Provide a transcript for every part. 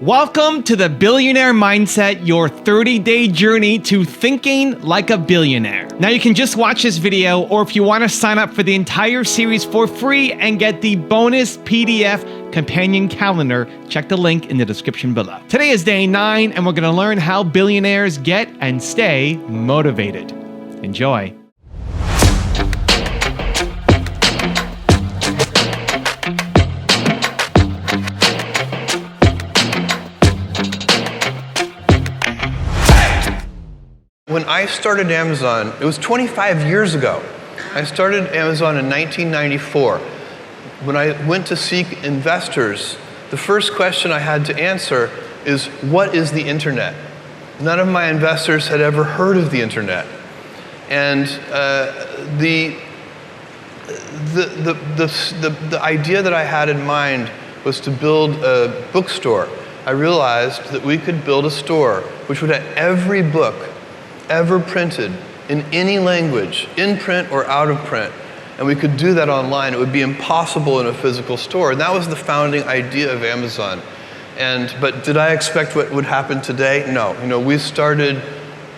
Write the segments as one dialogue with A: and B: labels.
A: Welcome to the Billionaire Mindset, your 30-day journey to thinking like a billionaire. Now you can just watch this video, or if you want to sign up for the entire series for free and get the bonus PDF companion calendar, check the link in the description below. Today is day 9, and we're going to learn how billionaires get and stay motivated. Enjoy.
B: When I started Amazon, it was 25 years ago. I started Amazon in 1994. When I went to seek investors, the first question I had to answer is, what is the internet? None of my investors had ever heard of the internet. And the idea that I had in mind was to build a bookstore. I realized that we could build a store which would have every book ever printed in any language, in print or out of print, and we could do that online. It would be impossible in a physical store. And that was the founding idea of Amazon. But did I expect what would happen today? No. You know, we started,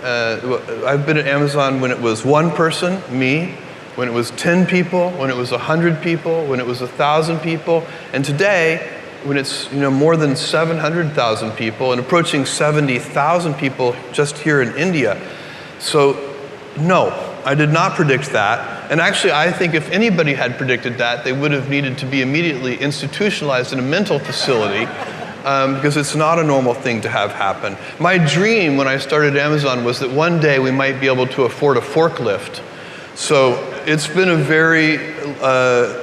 B: I've been at Amazon when it was one person, me, when it was 10 people, when it was 100 people, when it was 1,000 people, and today, when it's more than 700,000 people and approaching 70,000 people just here in India. So, no, I did not predict that. And actually, I think if anybody had predicted that, they would have needed to be immediately institutionalized in a mental facility because it's not a normal thing to have happen. My dream when I started Amazon was that one day we might be able to afford a forklift. So it's been a very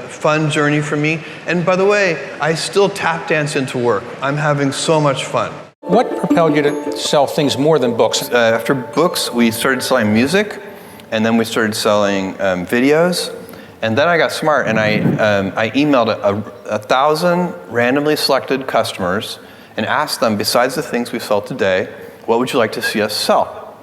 B: fun journey for me. And by the way, I still tap dance into work. I'm having so much fun.
C: What propelled you to sell things more than books?
B: After books, we started selling music, and then we started selling videos. And then I got smart, and I emailed 1,000 randomly selected customers and asked them, besides the things we sell today, what would you like to see us sell?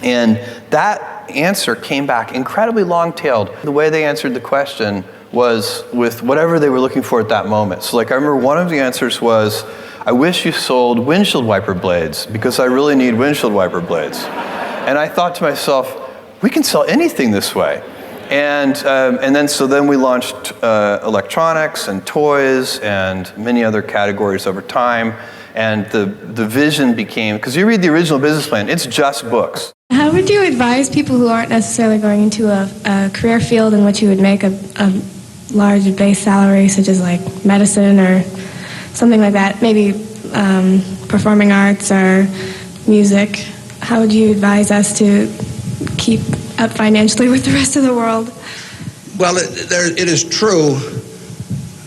B: And that answer came back incredibly long-tailed. The way they answered the question was with whatever they were looking for at that moment. So like I remember one of the answers was, I wish you sold windshield wiper blades because I really need windshield wiper blades. And I thought to myself, we can sell anything this way. And then we launched electronics and toys and many other categories over time. And the vision became, because you read the original business plan, it's just books.
D: How would you advise people who aren't necessarily going into a career field in which you would make a large base salary, such as like medicine or something like that, maybe performing arts or music? How would you advise us to keep up financially with the rest of the world?
E: Well, it is true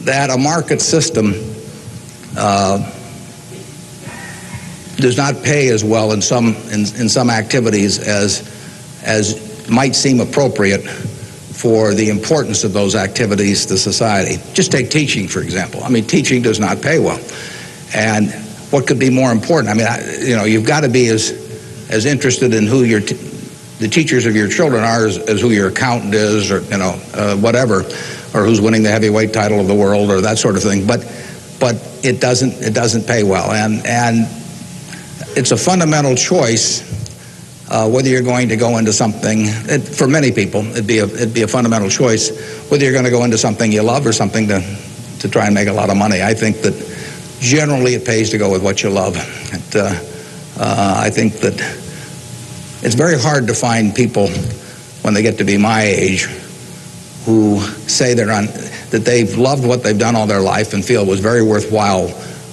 E: that a market system does not pay as well in some activities as might seem appropriate for the importance of those activities to society. Just take teaching, for example. I mean, teaching does not pay well. And what could be more important? I mean, you've got to be as interested in who the teachers of your children are as who your accountant is, or whatever, or who's winning the heavyweight title of the world, or that sort of thing. But it doesn't pay well, and it's a fundamental choice whether you're going to go into something. For many people, it'd be a fundamental choice whether you're going to go into something you love or something to try and make a lot of money. I think that generally it pays to go with what you love. I think that it's very hard to find people when they get to be my age who say that they've loved what they've done all their life and feel it was very worthwhile,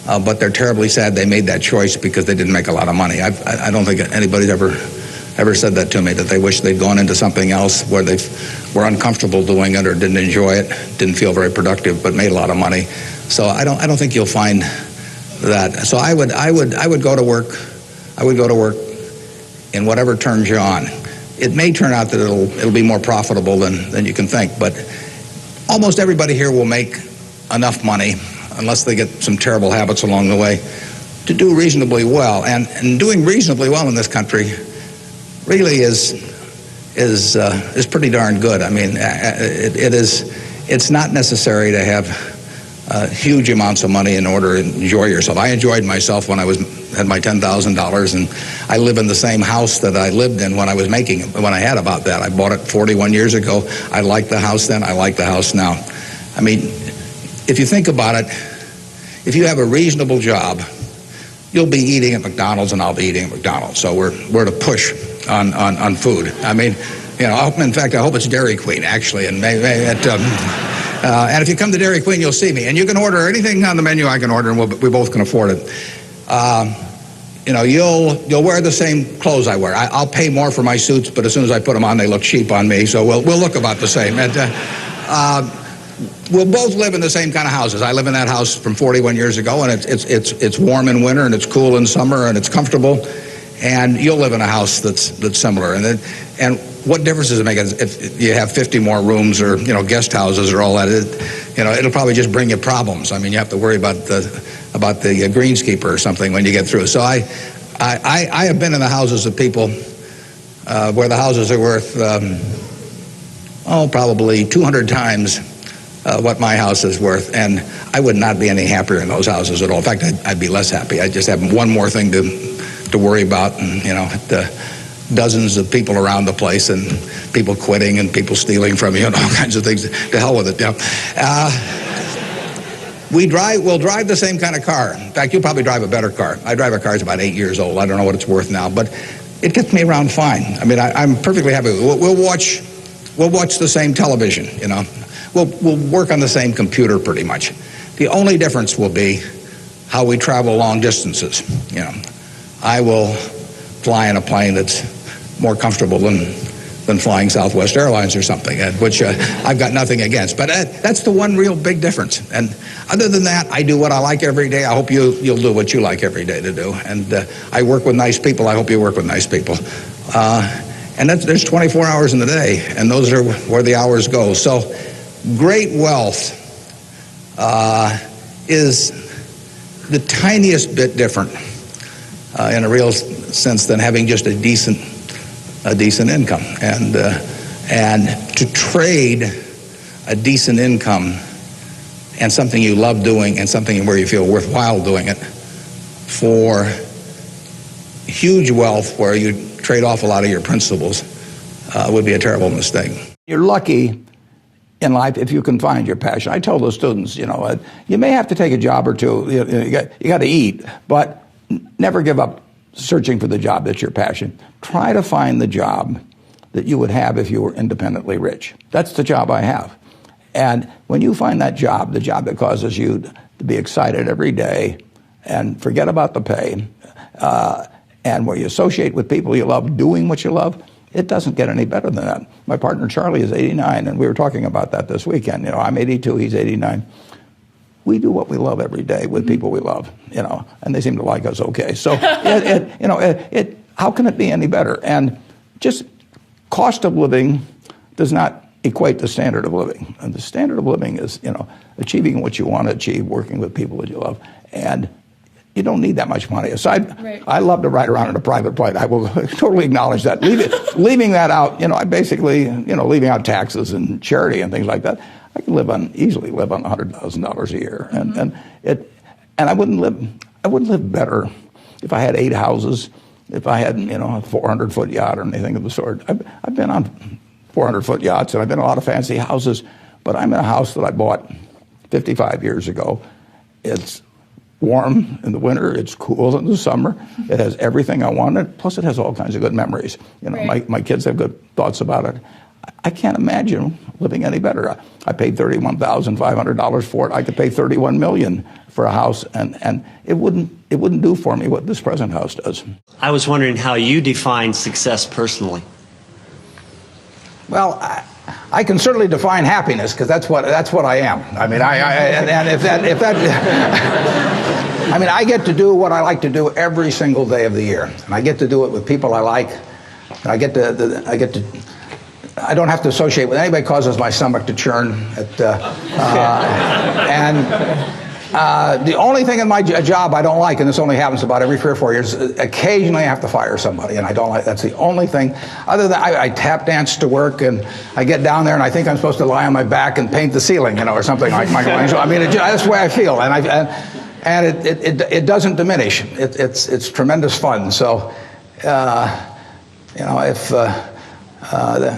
E: but they're terribly sad they made that choice because they didn't make a lot of money. I don't think anybody's ever said that to me, that they wish they'd gone into something else where they were uncomfortable doing it or didn't enjoy it, didn't feel very productive, but made a lot of money. So I don't think you'll find that. So I would go to work. I would go to work in whatever turns you on. It may turn out that it'll be more profitable than you can think, but almost everybody here will make enough money, unless they get some terrible habits along the way, to do reasonably well. And doing reasonably well in this country really is pretty darn good. I mean, it's not necessary to have huge amounts of money in order to enjoy yourself. I enjoyed myself when I had my $10,000, and I live in the same house that I lived in when I was making it, when I had about that. I bought it 41 years ago. I liked the house then. I like the house now. I mean, if you think about it, if you have a reasonable job, you'll be eating at McDonald's and I'll be eating at McDonald's. So we're at a push on food. I mean, you know, in fact, I hope it's Dairy Queen, actually, and maybe and if you come to Dairy Queen, you'll see me. And you can order anything on the menu I can order, and we both can afford it. You know, you'll wear the same clothes I wear. I'll pay more for my suits, but as soon as I put them on, they look cheap on me. So we'll look about the same. And we'll both live in the same kind of houses. I live in that house from 41 years ago, and it's warm in winter, and it's cool in summer, and it's comfortable. And you'll live in a house that's similar. And what difference does it make if you have 50 more rooms or, you know, guest houses or all that? You know, it'll probably just bring you problems. I mean, you have to worry about the greenskeeper or something when you get through. So I have been in the houses of people where the houses are worth probably 200 times what my house is worth, and I would not be any happier in those houses at all. In fact, I'd be less happy. I'd just have one more thing to worry about, and, you know, dozens of people around the place, and people quitting, and people stealing from you, and all kinds of things. To hell with it. You know. We'll drive the same kind of car. In fact, you'll probably drive a better car. I drive a car that's about 8 years old. I don't know what it's worth now, but it gets me around fine. I mean, I'm perfectly happy. We'll watch the same television. You know, we'll work on the same computer pretty much. The only difference will be how we travel long distances. You know, I will fly in a plane that's more comfortable than flying Southwest Airlines or something, which I've got nothing against. But that's the one real big difference. And other than that, I do what I like every day. I hope you'll do what you like every day to do. And I work with nice people. I hope you work with nice people. And there's 24 hours in the day, and those are where the hours go. So great wealth is the tiniest bit different in a real sense than having just a decent income, and to trade a decent income and something you love doing and something where you feel worthwhile doing it for huge wealth where you trade off a lot of your principles would be a terrible mistake.
C: You're lucky in life if you can find your passion. I tell the students, you know, you may have to take a job or two. You got to eat, but never give up searching for the job that's your passion. Try to find the job that you would have if you were independently rich. That's the job I have. And when you find that job, the job that causes you to be excited every day and forget about the pay, and where you associate with people you love, doing what you love, it doesn't get any better than that. My partner Charlie is 89, and we were talking about that this weekend. You know, I'm 82, he's 89. We do what we love every day with people we love, you know, and they seem to like us okay. So, how can it be any better? And just cost of living does not equate to standard of living. And the standard of living is, you know, achieving what you want to achieve, working with people that you love. And you don't need that much money. Aside, I love to ride around in a private plane. I will totally acknowledge that. Leaving that out, you know, I basically, you know, leaving out taxes and charity and things like that, I can easily live on $100,000 a year, and I wouldn't live better if I had 8 houses, if I had, you know, a 400-foot yacht or anything of the sort. I've been on 400-foot yachts, and I've been in a lot of fancy houses, but I'm in a house that I bought 55 years ago. It's warm in the winter, it's cool in the summer, it has everything I wanted, plus it has all kinds of good memories. You know, my kids have good thoughts about it. I can't imagine living any better. I paid $31,500 for it. I could pay $31 million for a house, and it wouldn't do for me what this present house does.
F: I was wondering how you define success personally.
C: Well, I can certainly define happiness because that's what I am. I mean, I mean, I get to do what I like to do every single day of the year, and I get to do it with people I like. And I don't have to associate with anybody. Causes my stomach to churn. The only thing in my job I don't like, and this only happens about every 3 or 4 years, occasionally I have to fire somebody, and I don't like. That's the only thing. Other than I tap dance to work, and I get down there, and I think I'm supposed to lie on my back and paint the ceiling, or something like Michelangelo. I mean, that's the way I feel, and it doesn't diminish. It's tremendous fun. So, if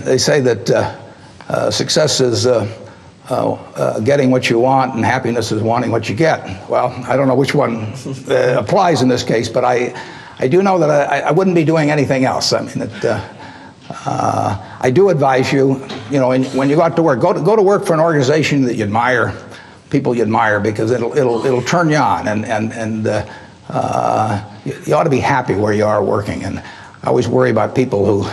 C: they say that success is getting what you want and happiness is wanting what you get. Well, I don't know which one applies in this case, but I do know that I wouldn't be doing anything else. I mean, I do advise you, when you go out to work, go to work for an organization that you admire, people you admire, because it'll turn you on, and you ought to be happy where you are working. And I always worry about people who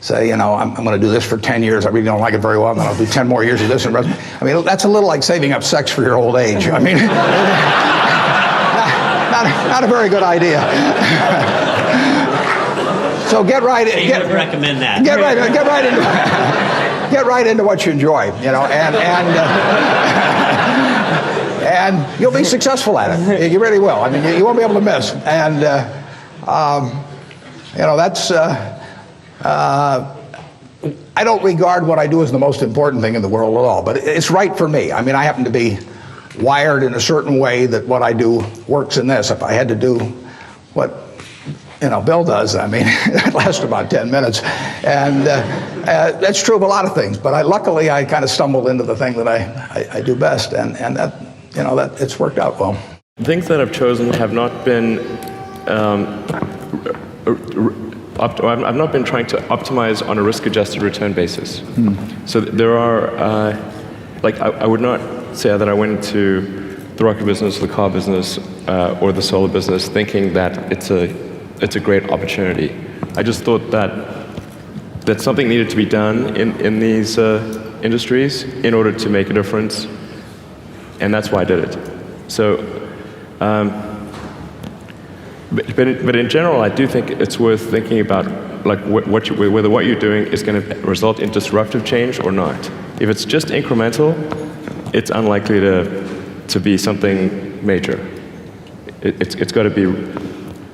C: say, I'm going to do this for 10 years. I really don't like it very well, and then I'll do 10 more years of this. I mean, that's a little like saving up sex for your old age. I mean, not a very good idea. So get right.
F: So you would recommend that?
C: Get right into what you enjoy, and you'll be successful at it. You really will. I mean, you won't be able to miss. And that's. I don't regard what I do as the most important thing in the world at all, but it's right for me. I mean, I happen to be wired in a certain way that what I do works in this. If I had to do what Bill does, I mean, it lasts about 10 minutes, and that's true of a lot of things. But luckily, I kind of stumbled into the thing that I do best, and that it's worked out well.
G: Things that I've chosen have not been. I've not been trying to optimize on a risk-adjusted return basis. So there are, I would not say that I went into the rocket business, the car business, or the solar business thinking that it's a great opportunity. I just thought that something needed to be done in these industries in order to make a difference, and that's why I did it. So. But in general, I do think it's worth thinking about whether what you're doing is going to result in disruptive change or not. If it's just incremental, it's unlikely to be something major. It's got to be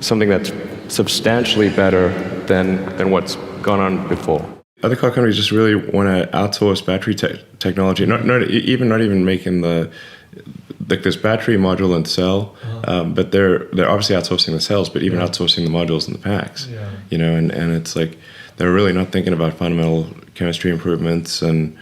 G: something that's substantially better than what's gone on before. Other car companies just really want to outsource battery technology, not even making this battery module and cell, but they're obviously outsourcing the cells, but even outsourcing the modules and the packs. And it's like they're really not thinking about fundamental chemistry improvements, and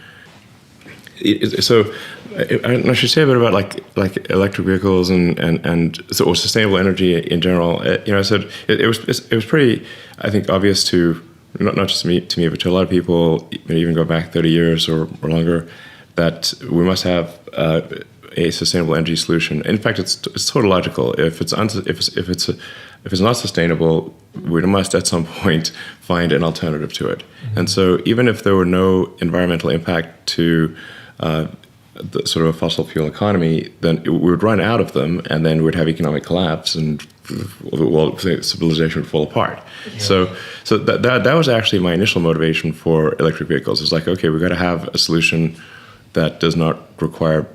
G: so I should say a bit about like electric vehicles or sustainable energy in general. I said it was pretty, I think, obvious to not just to me, but to a lot of people, even go back 30 years or longer, that we must have a sustainable energy solution. In fact, it's tautological. If it's not sustainable, we must at some point find an alternative to it. And so, even if there were no environmental impact to the sort of a fossil fuel economy, then we would run out of them, and then we'd have economic collapse, and civilization would fall apart. So that was actually my initial motivation for electric vehicles. It's like, okay, we've got to have a solution that does not require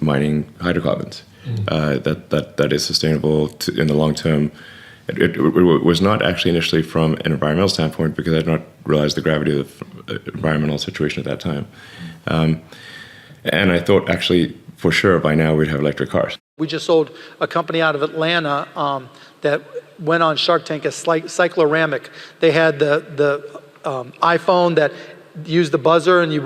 G: mining hydrocarbons, that is sustainable in the long term. It was not actually initially from an environmental standpoint, because I had not realized the gravity of the environmental situation at that time. And I thought, actually, for sure, by now we'd have electric cars.
H: We just sold a company out of Atlanta that went on Shark Tank as Cycloramic. They had the iPhone that used the buzzer, and you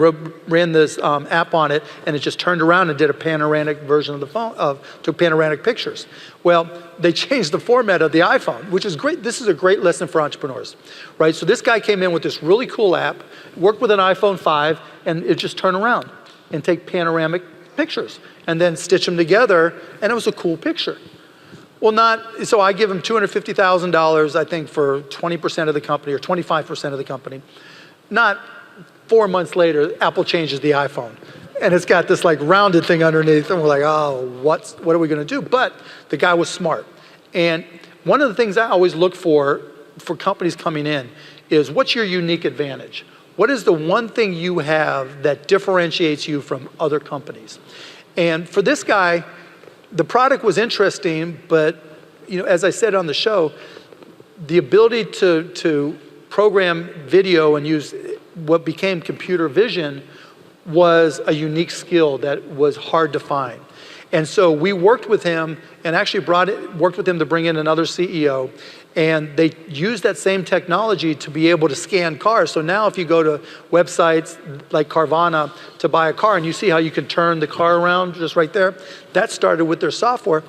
H: ran this app on it, and it just turned around and did a panoramic version of the phone, took panoramic pictures. Well, they changed the format of the iPhone, which is great. This is a great lesson for entrepreneurs, right? So this guy came in with this really cool app, worked with an iPhone 5, and it just turned around and take panoramic pictures and then stitch them together, and it was a cool picture. Well, so I give him $250,000, I think, for 20% of the company or 25% of the company. Not 4 months later, Apple changes the iPhone, and it's got this like rounded thing underneath, and we're like, oh, what are we gonna do? But the guy was smart. And one of the things I always look for companies coming in is, what's your unique advantage? What is the one thing you have that differentiates you from other companies? And for this guy, the product was interesting, but as I said on the show, the ability to program video and use what became computer vision was a unique skill that was hard to find. And so we worked with him and actually worked with him to bring in another CEO. And they used that same technology to be able to scan cars. So now if you go to websites like Carvana to buy a car and you see how you can turn the car around just right there, that started with their software.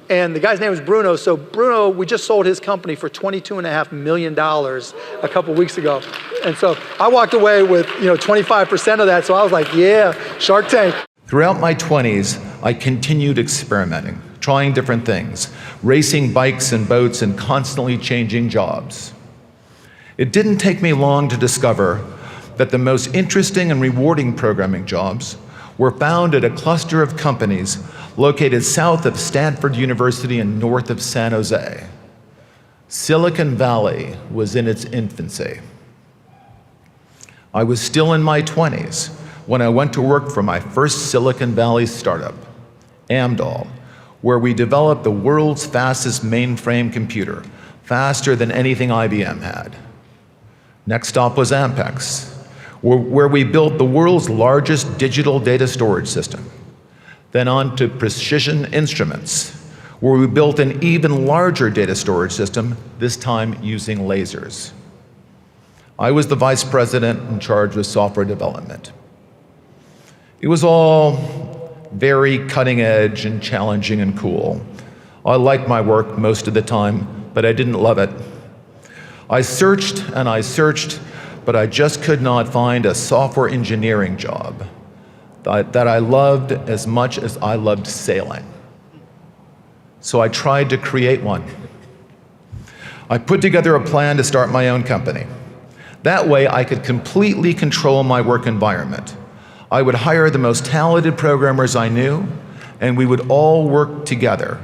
H: And the guy's name was Bruno. So Bruno, we just sold his company for $22.5 million a couple weeks ago. And so I walked away with 25% of that. So I was like, yeah, Shark Tank.
I: Throughout my 20s, I continued experimenting, trying different things, racing bikes and boats and constantly changing jobs. It didn't take me long to discover that the most interesting and rewarding programming jobs were found at a cluster of companies located south of Stanford University and north of San Jose. Silicon Valley was in its infancy. I was still in my 20s when I went to work for my first Silicon Valley startup, Amdahl, where we developed the world's fastest mainframe computer, faster than anything IBM had. Next stop was Ampex, where we built the world's largest digital data storage system. Then on to Precision Instruments, where we built an even larger data storage system, this time using lasers. I was the vice president in charge of software development. It was all very cutting edge and challenging and cool. I liked my work most of the time, but I didn't love it. I searched and I searched, but I just could not find a software engineering job that I loved as much as I loved sailing. So I tried to create one. I put together a plan to start my own company. That way I could completely control my work environment. I would hire the most talented programmers I knew, and we would all work together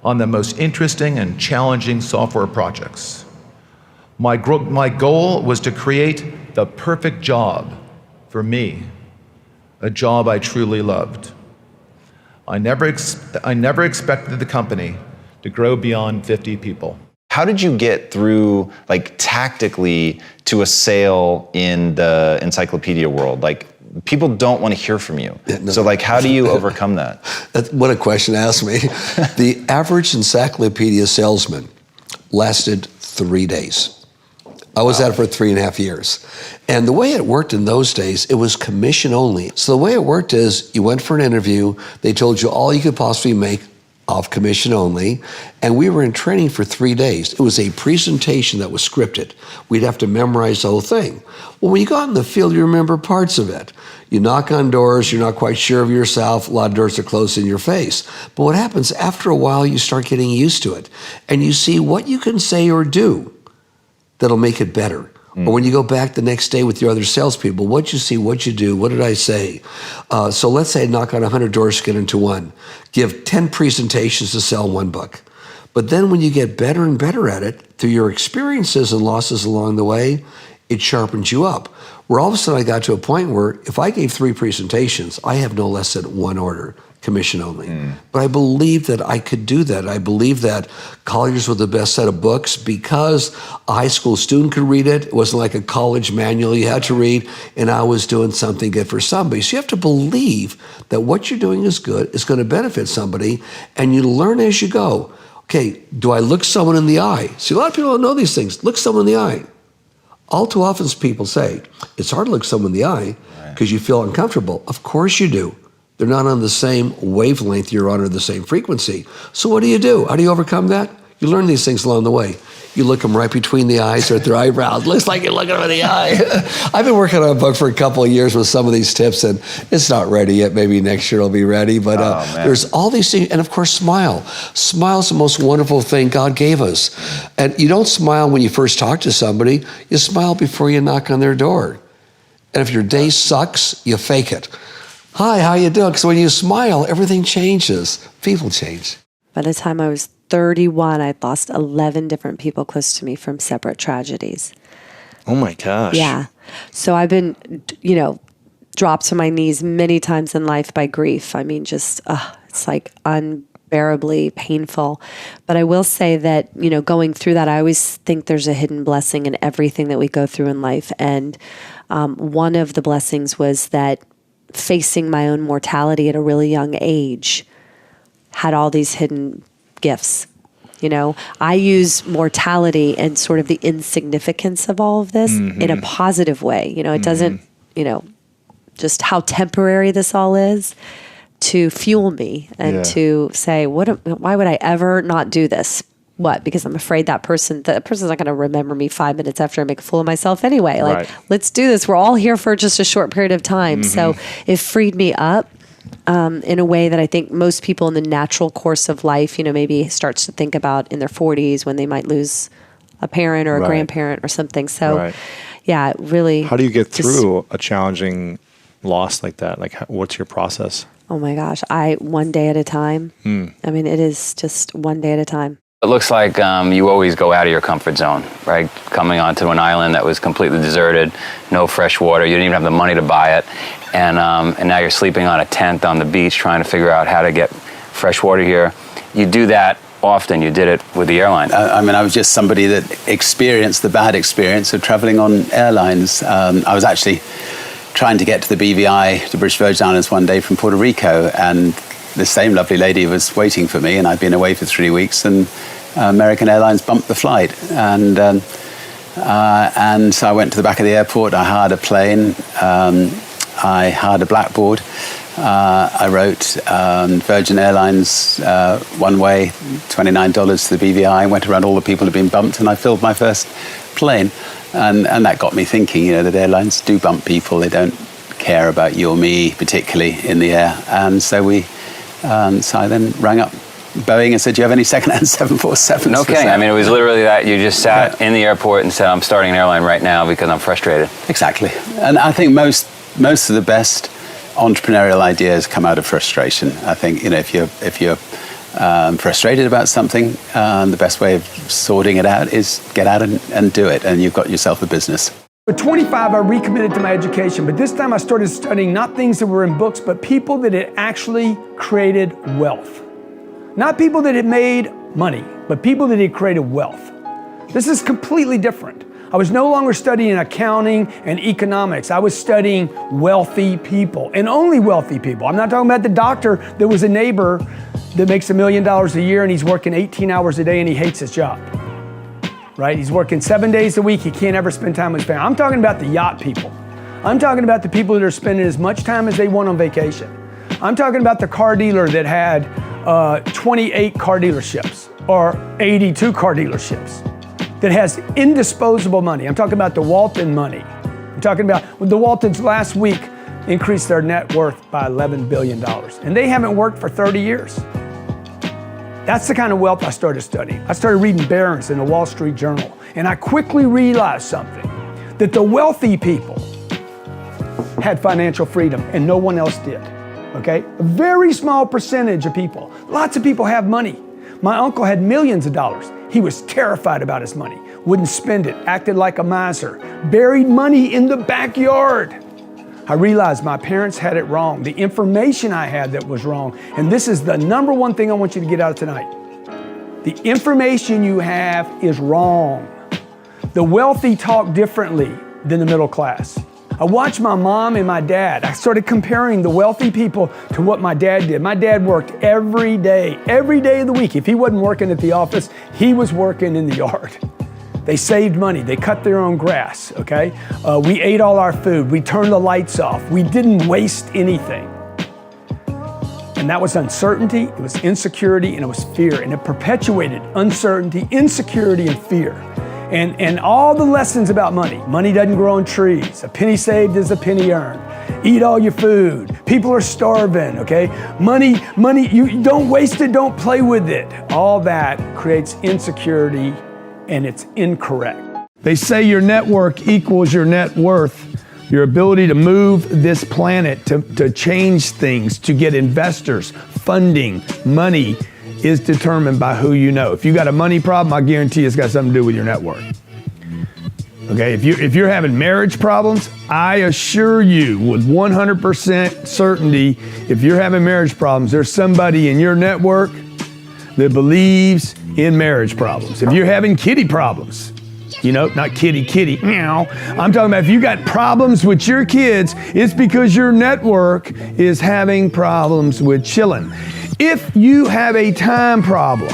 I: on the most interesting and challenging software projects. My goal was to create the perfect job for me, a job I truly loved. I never expected the company to grow beyond 50 people.
J: How did you get through, tactically to a sale in the encyclopedia world? People don't want to hear from you. So how do you overcome that?
K: What a question to ask me. The average encyclopedia salesman lasted 3 days. I was at it for 3.5 years. And the way it worked in those days, it was commission only. So the way it worked is you went for an interview, they told you all you could possibly make off commission only, and we were in training for 3 days. It was a presentation that was scripted. We'd have to memorize the whole thing. Well, when you go out in the field, you remember parts of it. You knock on doors, you're not quite sure of yourself, a lot of doors are closed in your face. But what happens, after a while, you start getting used to it, and you see what you can say or do that'll make it better. Or when you go back the next day with your other salespeople, what you see, what you do, what did I say? So let's say I knock on 100 doors to get into one. Give 10 presentations to sell one book. But then when you get better and better at it, through your experiences and losses along the way, it sharpens you up. Where all of a sudden I got to a point where if I gave 3 presentations, I have no less than 1 order, commission only. But I believed that I could do that. I believed that colleges were the best set of books because a high school student could read it. It wasn't like a college manual you had to read, and I was doing something good for somebody. So you have to believe that what you're doing is good, is going to benefit somebody, and you learn as you go. Okay, do I look someone in the eye? See, a lot of people don't know these things. Look someone in the eye. All too often people say, it's hard to look someone in the eye because you feel uncomfortable. Of course you do. They're not on the same wavelength you're on or the same frequency. So what do you do? How do you overcome that? You learn these things along the way. You look them right between the eyes or at their eyebrows. Looks like you're looking them in the eye. I've been working on a book for a couple of years with some of these tips, and it's not ready yet. Maybe next year it'll be ready. But there's all these things. And of course, smile. Smile's the most wonderful thing God gave us. And you don't smile when you first talk to somebody. You smile before you knock on their door. And if your day sucks, you fake it. Hi, how you doing? Because when you smile, everything changes. People change.
L: By the time I was 31, I'd lost 11 different people close to me from separate tragedies.
J: Oh my gosh.
L: Yeah. So I've been, dropped to my knees many times in life by grief. I mean, just, it's like unbearably painful. But I will say that, going through that, I always think there's a hidden blessing in everything that we go through in life. And one of the blessings was that facing my own mortality at a really young age had all these hidden gifts. I use mortality and sort of the insignificance of all of this in a positive way. It doesn't, just how temporary this all is, to fuel me and to say, why would I ever not do this? What? Because I'm afraid that person's not going to remember me 5 minutes after I make a fool of myself anyway. Like, let's do this. We're all here for just a short period of time. So it freed me up in a way that I think most people in the natural course of life, maybe starts to think about in their 40s when they might lose a parent or a grandparent or something. So yeah, really.
M: How do you get through a challenging loss like that? Like, what's your process?
L: Oh my gosh. One day at a time. I mean, it is just one day at a time.
N: It looks like you always go out of your comfort zone, right? Coming onto an island that was completely deserted, no fresh water, you didn't even have the money to buy it, and now you're sleeping on a tent on the beach trying to figure out how to get fresh water here. You do that often. You did it with the airline.
O: I mean, I was just somebody that experienced the bad experience of traveling on airlines. I was actually trying to get to the BVI, the British Virgin Islands, one day from Puerto Rico, and the same lovely lady was waiting for me, and I'd been away for 3 weeks, and American Airlines bumped the flight, and so I went to the back of the airport. I hired a plane. I hired a blackboard. I wrote Virgin Airlines one way, $29 to the BVI. Went around all the people who'd been bumped, and I filled my first plane, and that got me thinking. That airlines do bump people. They don't care about you or me particularly in the air, and so I then rang up Boeing and said, "Do you have any second-hand 747s?"
N: No kidding. I mean, it was literally that. You just sat in the airport and said, "I'm starting an airline right now because I'm frustrated."
O: Exactly. And I think most of the best entrepreneurial ideas come out of frustration. I think, if you're frustrated about something, the best way of sorting it out is get out and do it, and you've got yourself a business.
P: At 25, I recommitted to my education, but this time I started studying not things that were in books, but people that had actually created wealth. Not people that had made money, but people that had created wealth. This is completely different. I was no longer studying accounting and economics. I was studying wealthy people, and only wealthy people. I'm not talking about the doctor that was a neighbor that makes $1 million a year and he's working 18 hours a day and he hates his job. Right? He's working 7 days a week. He can't ever spend time with his family. I'm talking about the yacht people. I'm talking about the people that are spending as much time as they want on vacation. I'm talking about the car dealer that had 28 car dealerships or 82 car dealerships that has indisposable money. I'm talking about the Walton money. I'm talking about the Waltons last week increased their net worth by $11 billion. And they haven't worked for 30 years. That's the kind of wealth I started studying. I started reading Barron's in the Wall Street Journal, and I quickly realized something, that the wealthy people had financial freedom and no one else did, okay? A very small percentage of people. Lots of people have money. My uncle had millions of dollars. He was terrified about his money, wouldn't spend it, acted like a miser, buried money in the backyard. I realized my parents had it wrong. The information I had that was wrong. And this is the number one thing I want you to get out of tonight. The information you have is wrong. The wealthy talk differently than the middle class. I watched my mom and my dad. I started comparing the wealthy people to what my dad did. My dad worked every day of the week. If he wasn't working at the office, he was working in the yard. They saved money. They cut their own grass, okay? We ate all our food. We turned the lights off. We didn't waste anything. And that was uncertainty, it was insecurity, and it was fear. And it perpetuated uncertainty, insecurity, and fear. And all the lessons about money. Money doesn't grow on trees. A penny saved is a penny earned. Eat all your food. People are starving, okay? Money, you don't waste it, don't play with it. All that creates insecurity, and it's incorrect. They say your network equals your net worth. Your ability to move this planet, to change things, to get investors, funding, money, is determined by who you know. If you got a money problem, I guarantee it's got something to do with your net worth. Okay, if you're having marriage problems, I assure you with 100% certainty, if you're having marriage problems, there's somebody in your network that believes in marriage problems. If you're having kitty problems, you know, not kitty, meow. I'm talking about if you got problems with your kids, it's because your network is having problems with chilling. If you have a time problem,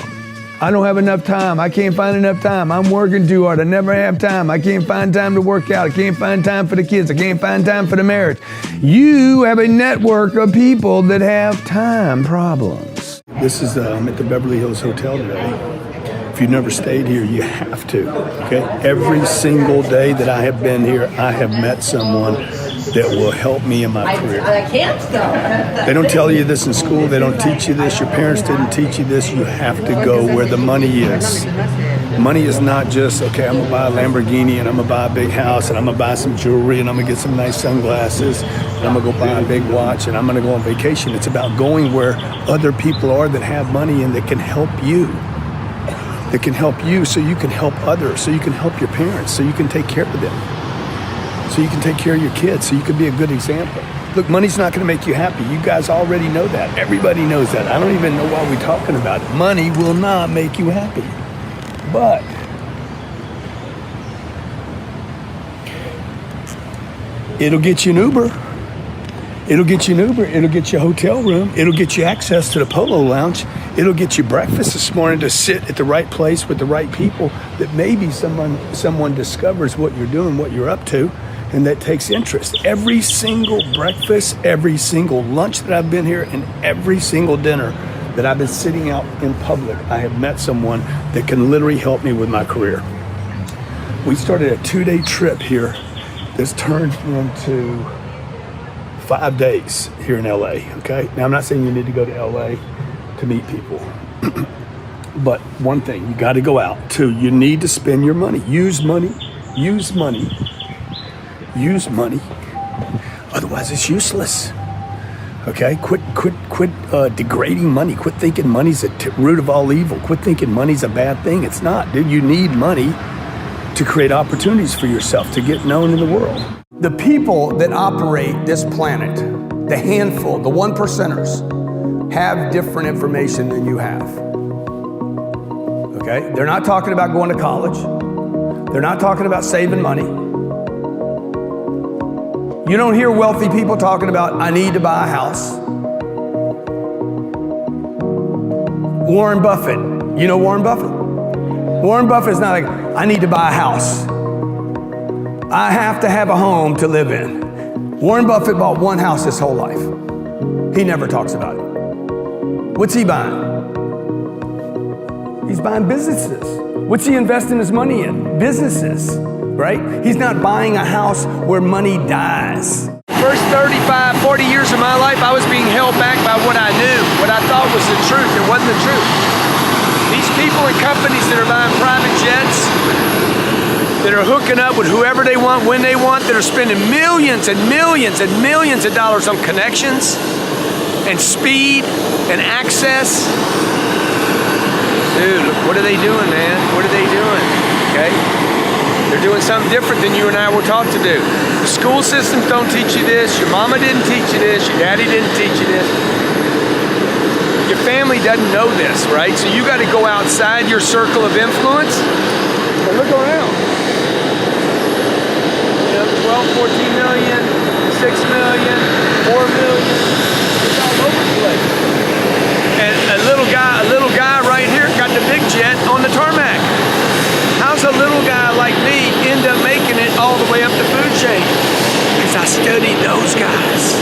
P: I don't have enough time. I can't find enough time. I'm working too hard. I never have time. I can't find time to work out. I can't find time for the kids. I can't find time for the marriage. You have a network of people that have time problems. This is I'm at the Beverly Hills Hotel today. If you've never stayed here, you have to, okay? Every single day that I have been here, I have met someone that will help me in my career.
Q: I can't go.
P: They don't tell you this in school. They don't teach you this. Your parents didn't teach you this. You have to go where the money is. Money is not just, okay, I'm going to buy a Lamborghini and I'm going to buy a big house and I'm going to buy some jewelry and I'm going to get some nice sunglasses and I'm going to go buy a big watch and I'm going to go on vacation. It's about going where other people are that have money and that can help you. That can help you so you can help others, so you can help your parents, so you can take care of them, so you can take care of your kids, so you can be a good example. Look, money's not going to make you happy. You guys already know that. Everybody knows that. I don't even know why we're talking about it. Money will not make you happy. But it'll get you an Uber. It'll get you an Uber. It'll get you a hotel room. It'll get you access to the Polo Lounge. It'll get you breakfast this morning to sit at the right place with the right people that maybe someone discovers what you're doing, what you're up to, and that takes interest. Every single breakfast, every single lunch that I've been here, and every single dinner that I've been sitting out in public, I have met someone that can literally help me with my career. We started a 2-day trip here that's turned into 5 days here in LA, okay? Now, I'm not saying you need to go to LA to meet people, but one thing, you gotta go out. 2, you need to spend your money. Use money, use money, use money. Otherwise, it's useless, okay? Quit degrading money. Quit thinking money's the root of all evil. Quit thinking money's a bad thing. It's not, dude. You need money to create opportunities for yourself, to get known in the world. The people that operate this planet, the handful, the 1%ers, have different information than you have. Okay? They're not talking about going to college. They're not talking about saving money. You don't hear wealthy people talking about, I need to buy a house. Warren Buffett. You know Warren Buffett? Warren Buffett's not like, I need to buy a house. I have to have a home to live in. Warren Buffett bought one house his whole life. He never talks about it. What's he buying? He's buying businesses. What's he investing his money in? Businesses, right? He's not buying a house where money dies. First 35, 40 years of my life, I was being held back by what I knew, what I thought was the truth. It wasn't the truth. These people and companies that are buying private jets, that are hooking up with whoever they want, when they want, that are spending millions and millions and millions of dollars on connections and speed and access. Dude, what are they doing, man? What are they doing? Okay? They're doing something different than you and I were taught to do. The school systems don't teach you this. Your mama didn't teach you this. Your daddy didn't teach you this. Your family doesn't know this, right? So you got to go outside your circle of influence and look around. 12, 14 million, 6 million, 4 million, it's all over the place. And a little guy right here got the big jet on the tarmac. How's a little guy like me end up making it all the way up the food chain? Because I studied those guys.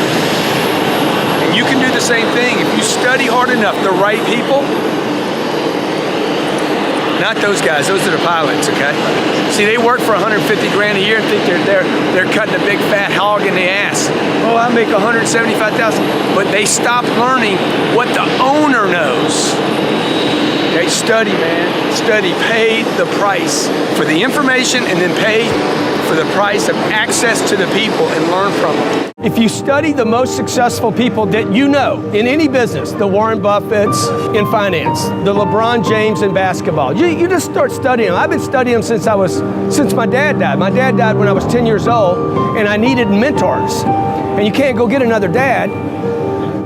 P: And you can do the same thing. If you study hard enough, the right people, not those guys, those are the pilots, okay? See, they work for 150 grand a year and think they're cutting a big fat hog in the ass. Oh, I make 175,000. But they stop learning what the owner knows. Okay, study, man. Study. Pay the price for the information and then pay for the price of access to the people and learn from them. If you study the most successful people that you know in any business, the Warren Buffetts in finance, the LeBron James in basketball, you just start studying them. I've been studying them since my dad died. My dad died when I was 10 years old, and I needed mentors. And you can't go get another dad.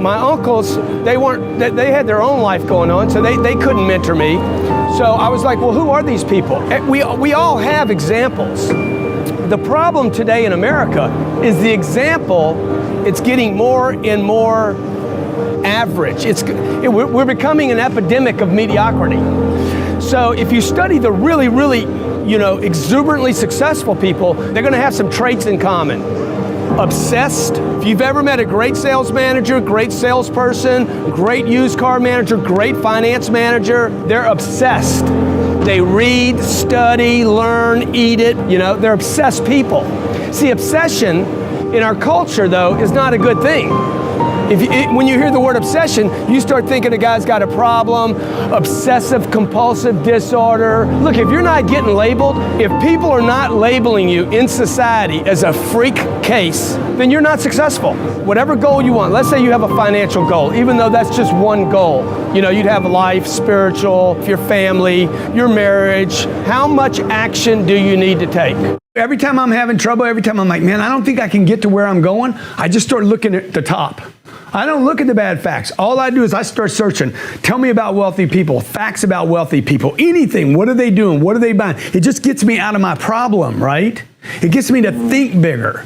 P: My uncles, they had their own life going on, so they couldn't mentor me. So I was like, well, who are these people? We all have examples. The problem today in America is the example, it's getting more and more average. We're becoming an epidemic of mediocrity. So if you study the really, really, exuberantly successful people, they're gonna have some traits in common. Obsessed. If you've ever met a great sales manager, great salesperson, great used car manager, great finance manager, they're obsessed. They read, study, learn, eat it. They're obsessed people. See, obsession in our culture, though, is not a good thing. When you hear the word obsession, you start thinking a guy's got a problem, obsessive compulsive disorder. Look, if you're not getting labeled, if people are not labeling you in society as a freak case, then you're not successful. Whatever goal you want, let's say you have a financial goal, even though that's just one goal. You'd have life, spiritual, your family, your marriage. How much action do you need to take? Every time I'm having trouble, every time I'm like, man, I don't think I can get to where I'm going, I just start looking at the top. I don't look at the bad facts. All I do is I start searching. Tell me about wealthy people, facts about wealthy people, anything. What are they doing? What are they buying? It just gets me out of my problem, right? It gets me to think bigger.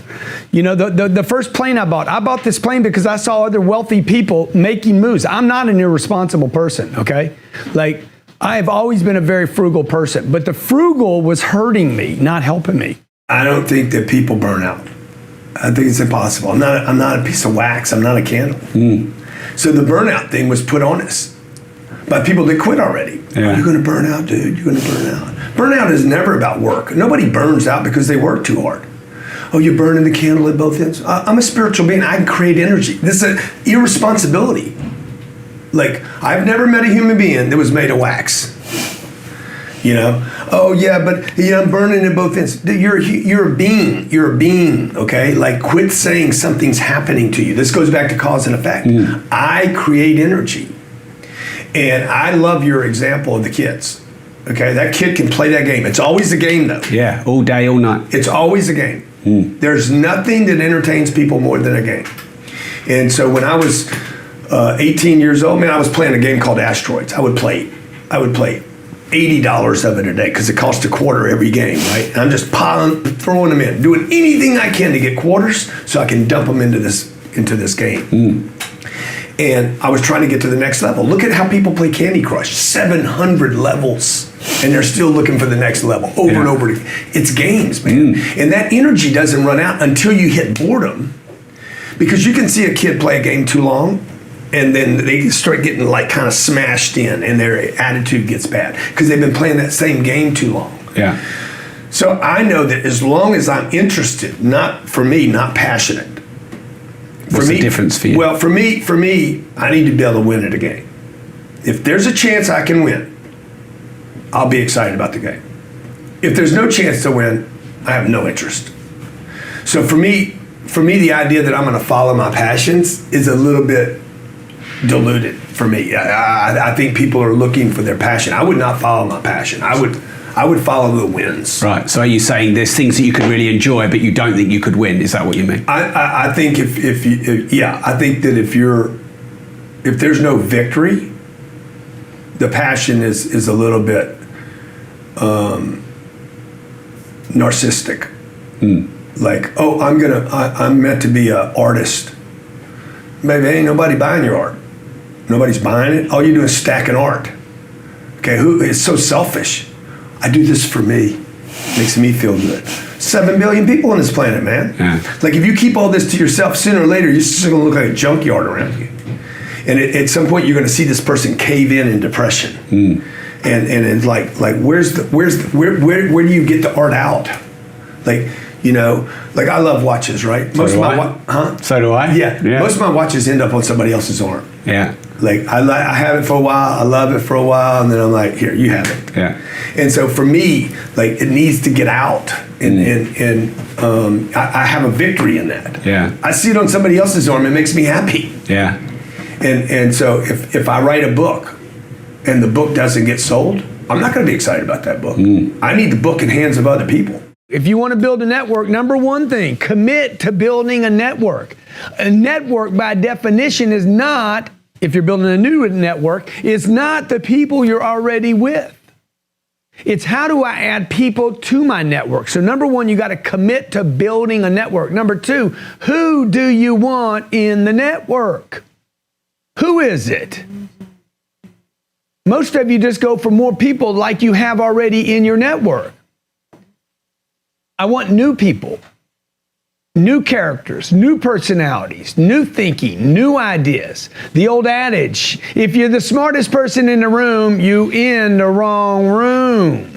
P: The first plane I bought this plane because I saw other wealthy people making moves. I'm not an irresponsible person, okay? I have always been a very frugal person, but the frugal was hurting me, not helping me. I don't think that people burn out. I think it's impossible. I'm not a piece of wax. I'm not a candle. So the burnout thing was put on us by people that quit already. Yeah. You're going to burn out, dude. You're going to burn out. Burnout is never about work. Nobody burns out because they work too hard. Oh, you're burning the candle at both ends. I'm a spiritual being. I can create energy. This is an irresponsibility. I've never met a human being that was made of wax. Oh yeah, but I'm burning at both ends. You're a being. You're a being, okay? Quit saying something's happening to you. This goes back to cause and effect. I create energy. And I love your example of the kids. Okay, that kid can play that game. It's always a game though.
Q: Yeah, all day, all night.
P: It's always a game. There's nothing that entertains people more than a game. And so when I was 18 years old, man, I was playing a game called Asteroids. I would play $80 of it a day because it cost $0.25 every game, right? And I'm just throwing them in, doing anything I can to get quarters so I can dump them into this game. And I was trying to get to the next level. Look at how people play Candy Crush, 700 levels, and they're still looking for the next level over and over again. It's games, man. And that energy doesn't run out until you hit boredom, because you can see a kid play a game too long, and then they start getting kind of smashed in, and their attitude gets bad because they've been playing that same game too long.
Q: Yeah.
P: So I know that as long as I'm interested, not passionate.
Q: What's the difference for you?
P: Well, for me, I need to be able to win at a game. If there's a chance I can win, I'll be excited about the game. If there's no chance to win, I have no interest. So for me, the idea that I'm going to follow my passions is a little bit diluted for me. I think people are looking for their passion. I would not follow my passion. I would follow the wins.
Q: Right. So are you saying there's things that you could really enjoy, but you don't think you could win? Is that what you mean?
P: I think I think that if there's no victory, the passion is a little bit narcissistic. I'm meant to be an artist. Maybe ain't nobody buying your art. Nobody's buying it. All you do is stacking art. Okay, it's so selfish. I do this for me. Makes me feel good. 7 billion people on this planet, man. Yeah. If you keep all this to yourself, sooner or later, you're just going to look like a junkyard around you. And at some point, you're going to see this person cave in depression. And it's where do you get the art out? I love watches, right?
Q: So do I.
P: Yeah. Most of my watches end up on somebody else's arm.
Q: Yeah.
P: I have it for a while, I love it for a while, and then I'm like, here, you have it.
Q: Yeah.
P: And so for me, it needs to get out.
R: And I have a victory in that.
Q: Yeah.
R: I see it on somebody else's arm, it makes me happy.
Q: Yeah.
R: And so if I write a book and the book doesn't get sold, I'm not going to be excited about that book. I need the book in hands of other people.
P: If you want to build a network, number one thing, commit to building a network. A network, by definition, is not, if you're building a new network, it's not the people you're already with. It's how do I add people to my network? So number one, you got to commit to building a network. Number two, who do you want in the network? Who is it? Most of you just go for more people like you have already in your network. I want new people, new characters, new personalities, new thinking, new ideas. The old adage, if you're the smartest person in the room, you in the wrong room.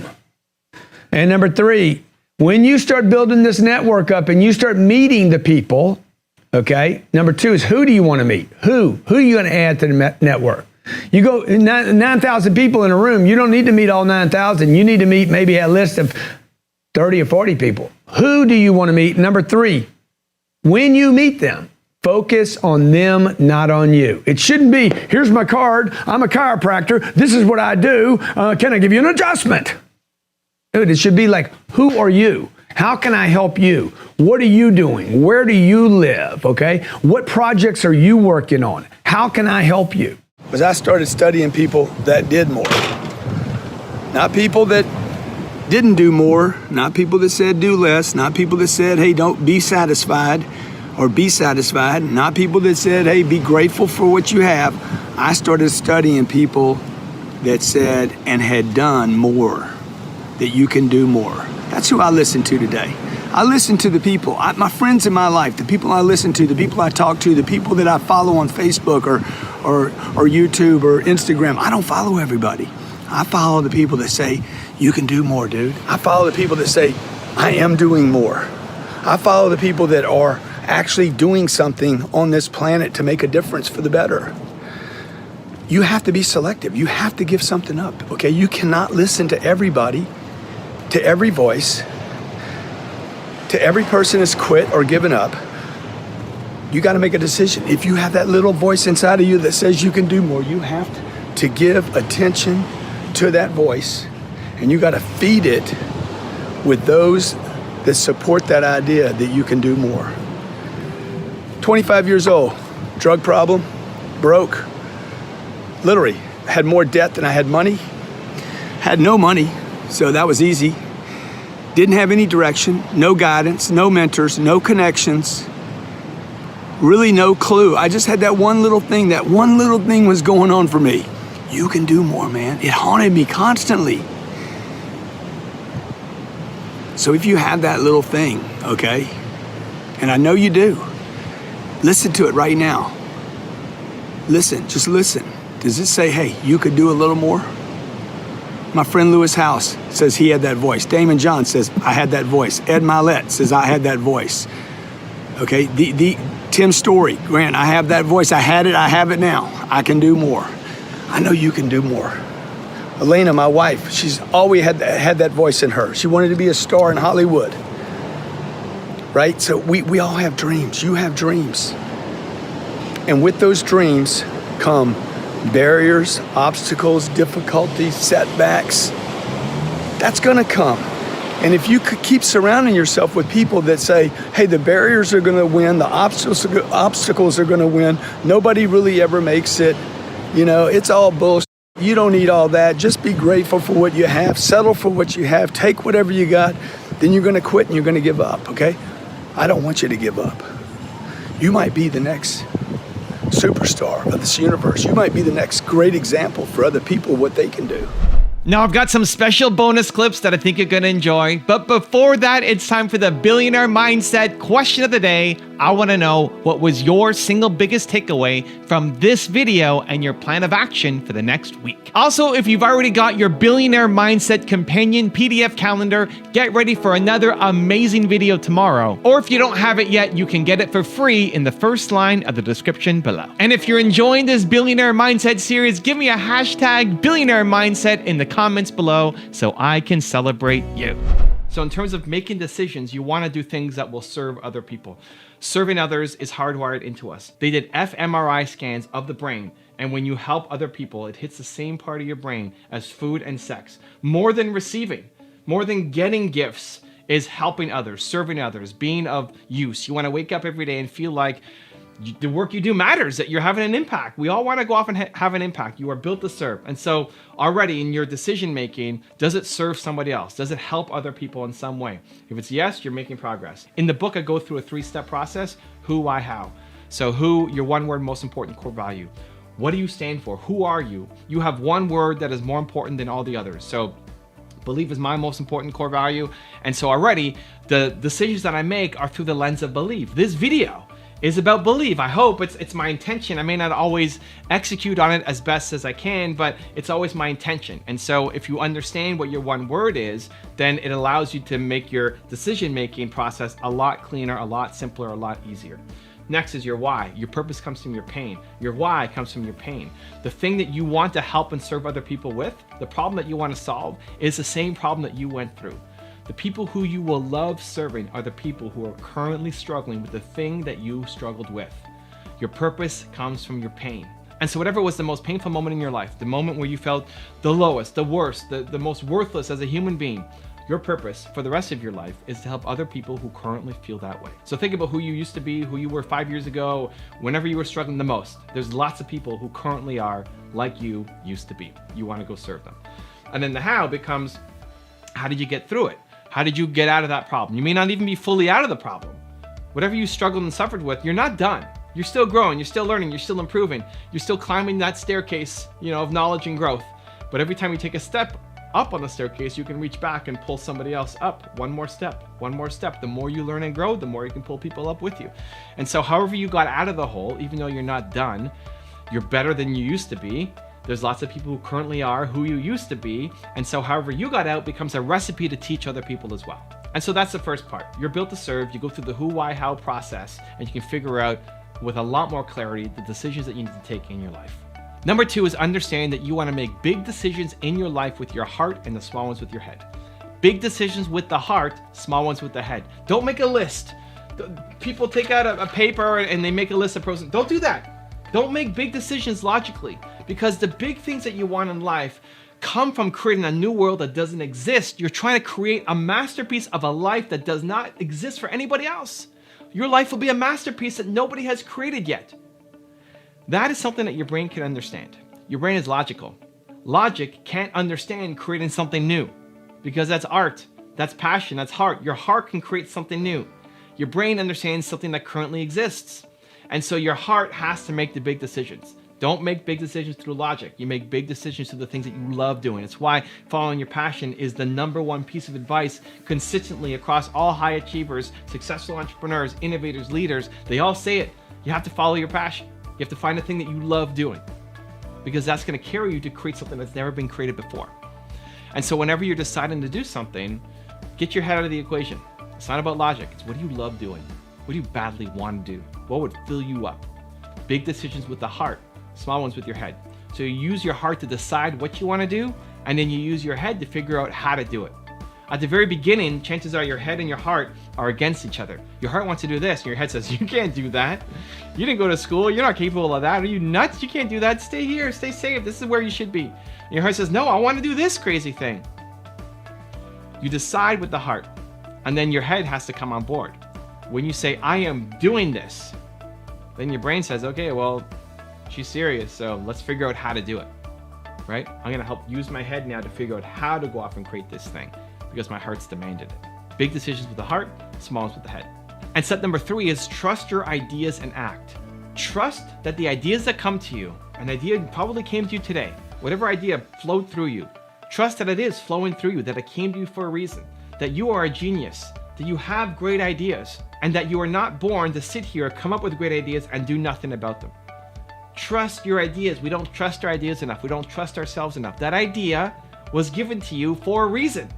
P: And number three, when you start building this network up and you start meeting the people, okay, number two is who do you want to meet? Who are you going to add to the network? You go 9,000 people in a room, you don't need to meet all 9,000. You need to meet maybe a list of 30 or 40 people. Who do you want to meet? Number three, when you meet them, focus on them, not on you. It shouldn't be, here's my card, I'm a chiropractor, this is what I do, can I give you an adjustment? Dude, it should be like, who are you? How can I help you? What are you doing? Where do you live, okay? What projects are you working on? How can I help you? As I started studying people that did more, not people that didn't do more, not people that said do less, not people that said, hey, don't be satisfied or be satisfied, not people that said, hey, be grateful for what you have. I started studying people that said and had done more, that you can do more. That's who I listen to today. I listen to the people, my friends in my life, the people I listen to, the people I talk to, the people that I follow on Facebook or YouTube or Instagram. I don't follow everybody. I follow the people that say, you can do more, dude. I follow the people that say, I am doing more. I follow the people that are actually doing something on this planet to make a difference for the better. You have to be selective. You have to give something up, okay? You cannot listen to everybody, to every voice, to every person that's quit or given up. You got to make a decision. If you have that little voice inside of you that says you can do more, you have to give attention to that voice, and you got to feed it with those that support that idea that you can do more. 25 years old, drug problem, broke, literally had more debt than I had money, had no money, so that was easy. Didn't have any direction, no guidance, no mentors, no connections, really no clue. I just had that one little thing was going on for me. You can do more, man. It haunted me constantly. So if you have that little thing, okay, and I know you do, listen to it right now. Listen, just listen. Does it say, hey, you could do a little more? My friend Lewis House says he had that voice. Damon John says, I had that voice. Ed Milet says, I had that voice. Okay, Tim Story, Grant, I have that voice. I had it, I have it now. I can do more. I know you can do more. Elena, my wife, she's always had that voice in her. She wanted to be a star in Hollywood, right? So we all have dreams. You have dreams. And with those dreams come barriers, obstacles, difficulties, setbacks. That's gonna come. And if you could keep surrounding yourself with people that say, hey, the barriers are gonna win, the obstacles are gonna win, nobody really ever makes it, you know, it's all bullshit. You don't need all that. Just be grateful for what you have, settle for what you have, take whatever you got, then you're gonna quit and you're gonna give up, okay? I don't want you to give up. You might be the next superstar of this universe. You might be the next great example for other people what they can do.
A: Now I've got some special bonus clips that I think you're gonna enjoy, but before that, it's time for the Billionaire Mindset question of the day. I wanna know, what was your single biggest takeaway from this video and your plan of action for the next week? Also, if you've already got your Billionaire Mindset Companion PDF calendar, get ready for another amazing video tomorrow. Or if you don't have it yet, you can get it for free in the first line of the description below. And if you're enjoying this Billionaire Mindset series, give me a hashtag Billionaire Mindset in the comments below so I can celebrate you. So in terms of making decisions, you want to do things that will serve other people. Serving others is hardwired into us. They did fMRI scans of the brain, and when you help other people, it hits the same part of your brain as food and sex. More than receiving, more than getting gifts, is helping others, serving others, being of use. You want to wake up every day and feel like the work you do matters, that you're having an impact. We all want to go off and have an impact. You are built to serve. And so already in your decision making, does it serve somebody else? Does it help other people in some way? If it's yes, you're making progress. In the book, I go through a 3-step process: who, why, how. So who, your one word, most important core value. What do you stand for? Who are you? You have one word that is more important than all the others. So belief is my most important core value. And so already the decisions that I make are through the lens of belief. This video is about belief. I hope it's my intention. I may not always execute on it as best as I can, but it's always my intention. And so if you understand what your one word is, then it allows you to make your decision-making process a lot cleaner, a lot simpler, a lot easier. Next is your why. Your purpose comes from your pain. Your why comes from your pain. The thing that you want to help and serve other people with, the problem that you want to solve, is the same problem that you went through. The people who you will love serving are the people who are currently struggling with the thing that you struggled with. Your purpose comes from your pain. And so whatever was the most painful moment in your life, the moment where you felt the lowest, the worst, the most worthless as a human being, your purpose for the rest of your life is to help other people who currently feel that way. So think about who you used to be, who you were 5 years ago, whenever you were struggling the most. There's lots of people who currently are like you used to be. You want to go serve them. And then the how becomes, how did you get through it? How did you get out of that problem? You may not even be fully out of the problem. Whatever you struggled and suffered with, you're not done. You're still growing, you're still learning, you're still improving. You're still climbing that staircase, of knowledge and growth. But every time you take a step up on the staircase, you can reach back and pull somebody else up. One more step, one more step. The more you learn and grow, the more you can pull people up with you. And so however you got out of the hole, even though you're not done, you're better than you used to be. There's lots of people who currently are who you used to be. And so however you got out becomes a recipe to teach other people as well. And so that's the first part. You're built to serve. You go through the who, why, how process, and you can figure out with a lot more clarity the decisions that you need to take in your life. Number 2 is understand that you want to make big decisions in your life with your heart and the small ones with your head. Big decisions with the heart, small ones with the head. Don't make a list. People take out a paper and they make a list of pros. Don't do that. Don't make big decisions logically, because the big things that you want in life come from creating a new world that doesn't exist. You're trying to create a masterpiece of a life that does not exist for anybody else. Your life will be a masterpiece that nobody has created yet. That is something that your brain can understand. Your brain is logical. Logic can't understand creating something new, because that's art, that's passion, that's heart. Your heart can create something new. Your brain understands something that currently exists. And so your heart has to make the big decisions. Don't make big decisions through logic. You make big decisions through the things that you love doing. It's why following your passion is the #1 piece of advice consistently across all high achievers, successful entrepreneurs, innovators, leaders. They all say it. You have to follow your passion. You have to find a thing that you love doing, because that's going to carry you to create something that's never been created before. And so whenever you're deciding to do something, get your head out of the equation. It's not about logic. It's what do you love doing? What do you badly want to do? What would fill you up? Big decisions with the heart, small ones with your head. So you use your heart to decide what you want to do, and then you use your head to figure out how to do it. At the very beginning, chances are your head and your heart are against each other. Your heart wants to do this, and your head says, you can't do that. You didn't go to school. You're not capable of that. Are you nuts? You can't do that. Stay here. Stay safe. This is where you should be. And your heart says, no, I want to do this crazy thing. You decide with the heart, and then your head has to come on board. When you say, I am doing this, then your brain says, okay, well, she's serious, so let's figure out how to do it, right? I'm going to help use my head now to figure out how to go off and create this thing, because my heart's demanded it. Big decisions with the heart, small ones with the head. And step number 3 is trust your ideas and act. Trust that the ideas that come to you, an idea probably came to you today, whatever idea flowed through you, trust that it is flowing through you, that it came to you for a reason, that you are a genius, that you have great ideas, and that you are not born to sit here, come up with great ideas, and do nothing about them. Trust your ideas. We don't trust our ideas enough. We don't trust ourselves enough. That idea was given to you for a reason.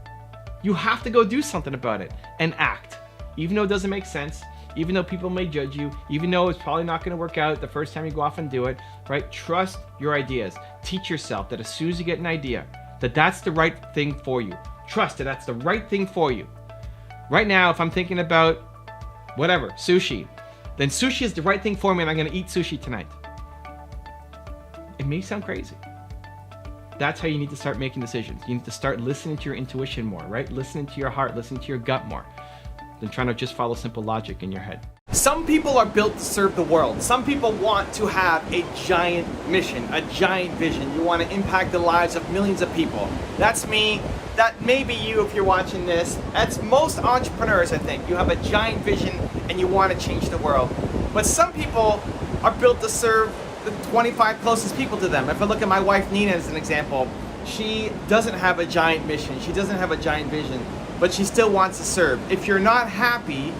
A: You have to go do something about it and act. Even though it doesn't make sense, even though people may judge you, even though it's probably not going to work out the first time you go off and do it, right? Trust your ideas. Teach yourself that as soon as you get an idea, that that's the right thing for you. Trust that that's the right thing for you. Right now, if I'm thinking about whatever, sushi, then sushi is the right thing for me and I'm gonna eat sushi tonight. It may sound crazy. That's how you need to start making decisions. You need to start listening to your intuition more, right? Listening to your heart, listening to your gut more, than trying to just follow simple logic in your head. Some people are built to serve the world. Some people want to have a giant mission, a giant vision. You want to impact the lives of millions of people. That's me. That may be you if you're watching this. That's most entrepreneurs, I think. You have a giant vision and you want to change the world. But some people are built to serve the 25 closest people to them. If I look at my wife Nina as an example, she doesn't have a giant mission. She doesn't have a giant vision, but she still wants to serve. If you're not happy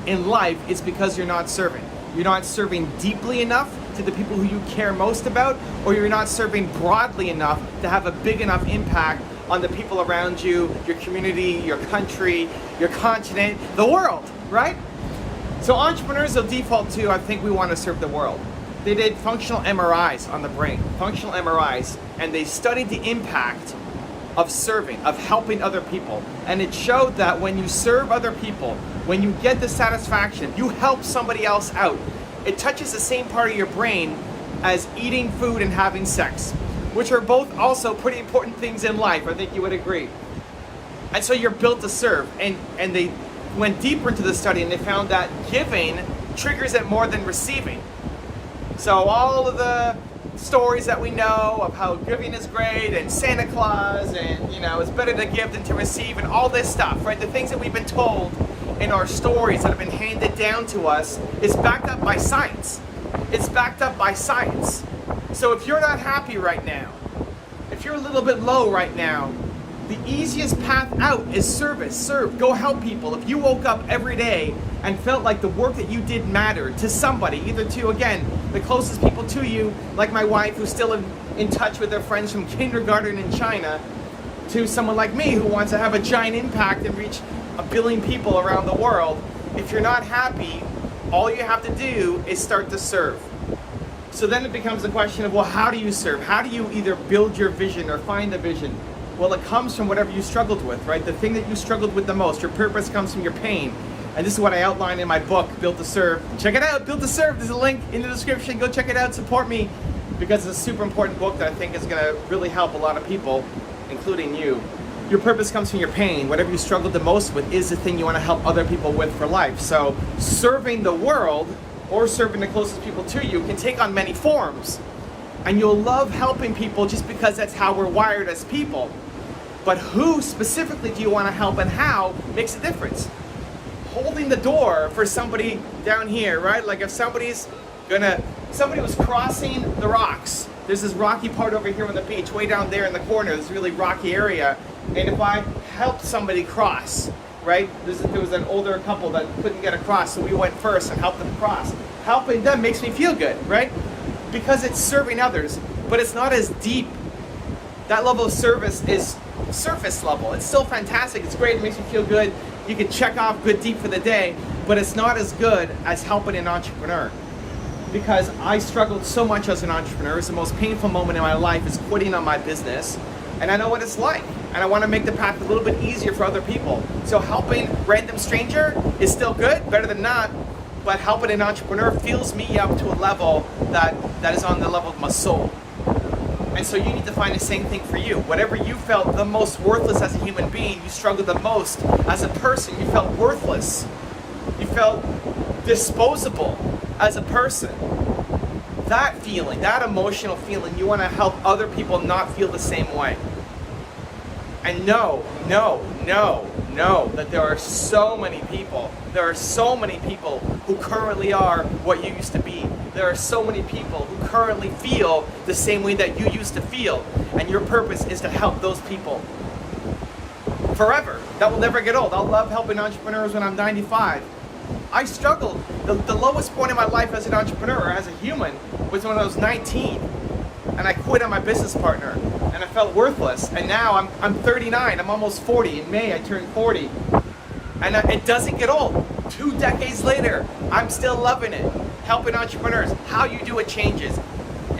A: in life, it's because you're not serving. You're not serving deeply enough to the people who you care most about, or you're not serving broadly enough to have a big enough impact on the people around you, your community, your country, your continent, the world, right? So entrepreneurs will default to, I think we want to serve the world. They did functional MRIs on the brain, functional MRIs, and they studied the impact of serving, of helping other people. And it showed that when you serve other people, when you get the satisfaction, you help somebody else out, it touches the same part of your brain as eating food and having sex, which are both also pretty important things in life. I think you would agree. And so you're built to serve. And they went deeper into the study and they found that giving triggers it more than receiving. So all of the stories that we know of how giving is great and Santa Claus and, you know, it's better to give than to receive and all this stuff, right? The things that we've been told in our stories that have been handed down to us is backed up by science. It's backed up by science. So if you're not happy right now, if you're a little bit low right now, the easiest path out is service. Serve. Go help people. If you woke up every day and felt like the work that you did mattered to somebody, either to, again, the closest people to you, like my wife who's still in touch with her friends from kindergarten in China, to someone like me who wants to have a giant impact and reach 1 billion people around the world, if you're not happy, all you have to do is start to serve. So then it becomes the question of, well, how do you serve? How do you either build your vision or find a vision? Well, it comes from whatever you struggled with, right? The thing that you struggled with the most. Your purpose comes from your pain. And this is what I outline in my book, Built to Serve. Check it out, Built to Serve. There's a link in the description. Go check it out, support me, because it's a super important book that I think is gonna really help a lot of people, including you. Your purpose comes from your pain. Whatever you struggled the most with is the thing you wanna help other people with for life. So serving the world or serving the closest people to you can take on many forms. And you'll love helping people just because that's how we're wired as people. But who specifically do you want to help and how makes a difference. Holding the door for somebody down here, right? Like if somebody was crossing the rocks. There's this rocky part over here on the beach, way down there in the corner, this really rocky area. And if I helped somebody cross, right? There was an older couple that couldn't get across, so we went first and helped them cross. Helping them makes me feel good, right? Because it's serving others, but it's not as deep. That level of service is surface level. It's still fantastic. It's great. It makes you feel good. You can check off good deep for the day, but it's not as good as helping an entrepreneur. Because I struggled so much as an entrepreneur. It's the most painful moment in my life is quitting on my business. And I know what it's like. And I want to make the path a little bit easier for other people. So helping random stranger is still good, better than not. But helping an entrepreneur fills me up to a level that is on the level of my soul. And so you need to find the same thing for you. Whatever you felt the most worthless as a human being, you struggled the most as a person, you felt worthless. You felt disposable as a person. That feeling, that emotional feeling, you want to help other people not feel the same way. And know that there are so many people who currently are what you used to be. There are so many people who currently feel the same way that you used to feel. And your purpose is to help those people forever. That will never get old. I'll love helping entrepreneurs when I'm 95. I struggled. The lowest point in my life as an entrepreneur, as a human, was when I was 19. And I quit on my business partner. And I felt worthless. And now I'm 39. I'm almost 40. In May, I turned 40. And it doesn't get old. 2 decades later, I'm still loving it. Helping entrepreneurs. How you do it changes.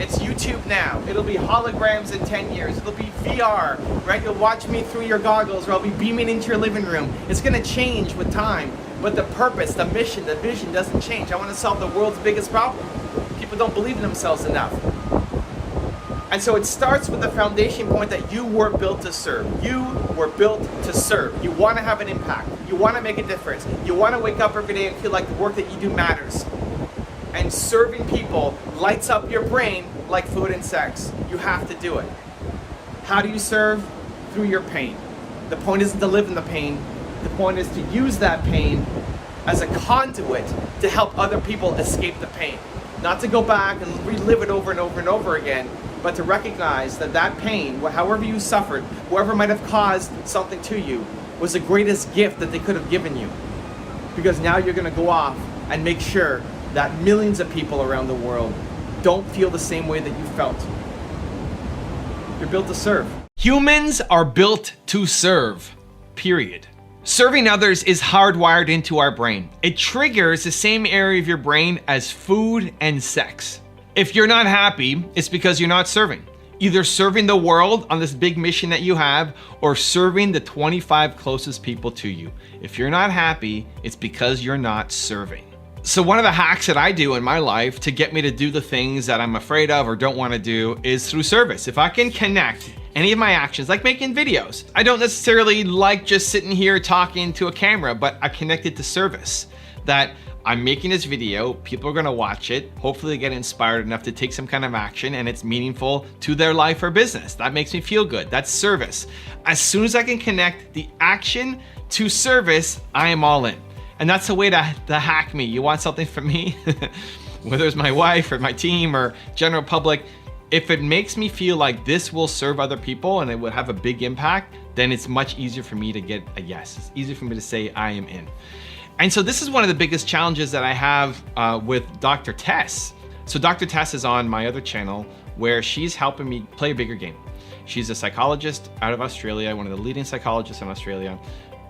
A: It's YouTube now. It'll be holograms in 10 years. It'll be VR, right? You'll watch me through your goggles, or I'll be beaming into your living room. It's gonna change with time, but the purpose, the mission, the vision doesn't change. I wanna solve the world's biggest problem. People don't believe in themselves enough. And so it starts with the foundation point that you were built to serve. You were built to serve. You wanna have an impact. You wanna make a difference. You wanna wake up every day and feel like the work that you do matters. And serving people lights up your brain like food and sex. You have to do it. How do you serve? Through your pain. The point isn't to live in the pain. The point is to use that pain as a conduit to help other people escape the pain. Not to go back and relive it over and over and over again, but to recognize that that pain, however you suffered, whoever might have caused something to you, was the greatest gift that they could have given you. Because now you're gonna go off and make sure that millions of people around the world don't feel the same way that you felt. You're built to serve. Humans are built to serve, period. Serving others is hardwired into our brain. It triggers the same area of your brain as food and sex. If you're not happy, it's because you're not serving. Either serving the world on this big mission that you have, or serving the 25 closest people to you. If you're not happy, it's because you're not serving. So one of the hacks that I do in my life to get me to do the things that I'm afraid of or don't want to do is through service. If I can connect any of my actions, like making videos, I don't necessarily like just sitting here talking to a camera, but I connect it to service. That I'm making this video, people are gonna watch it, hopefully get inspired enough to take some kind of action, and it's meaningful to their life or business. That makes me feel good. That's service. As soon as I can connect the action to service, I am all in. And that's the way to hack me. You want something from me, whether it's my wife or my team or general public, if it makes me feel like this will serve other people and it will have a big impact, then it's much easier for me to get a yes. It's easier for me to say I am in. And so this is one of the biggest challenges that I have with Dr. Tess. So Dr. Tess is on my other channel where she's helping me play a bigger game. She's a psychologist out of Australia, one of the leading psychologists in Australia,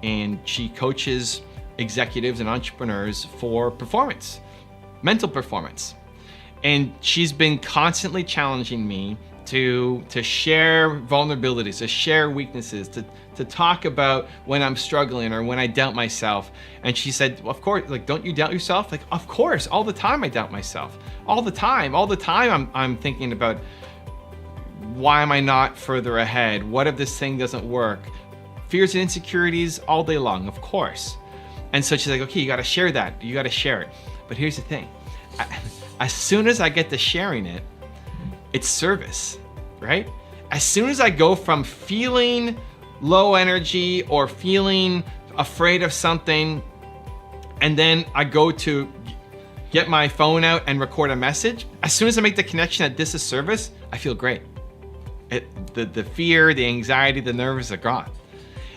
A: and she coaches executives and entrepreneurs for performance, mental performance. And she's been constantly challenging me to share vulnerabilities, to share weaknesses, to talk about when I'm struggling or when I doubt myself. And she said, well, of course, like, don't you doubt yourself? Like, of course, all the time I doubt myself. All the time I'm thinking about, why am I not further ahead? What if this thing doesn't work? Fears and insecurities all day long, of course. And so she's like, okay, you gotta share that. You gotta share it. But here's the thing. As soon as I get to sharing it, it's service, right? As soon as I go from feeling low energy or feeling afraid of something, and then I go to get my phone out and record a message, as soon as I make the connection that this is service, I feel great. The fear, the anxiety, the nerves are gone.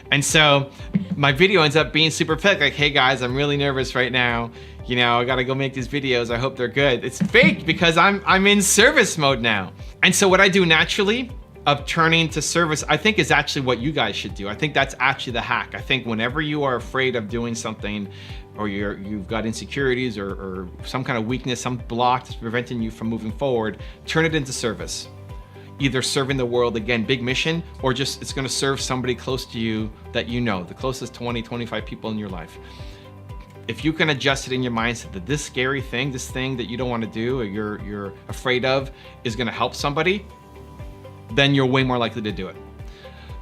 A: And so my video ends up being super fake, like, hey guys, I'm really nervous right now. You know, I gotta go make these videos. I hope they're good. It's fake because I'm in service mode now. And so what I do naturally of turning to service, I think is actually what you guys should do. I think that's actually the hack. I think whenever you are afraid of doing something, or you've got insecurities or some kind of weakness, some block that's preventing you from moving forward, turn it into service. Either serving the world, again, big mission, or just it's gonna serve somebody close to you that you know, the closest 20, 25 people in your life. If you can adjust it in your mindset that this scary thing, this thing that you don't wanna do or you're afraid of is gonna help somebody, then you're way more likely to do it.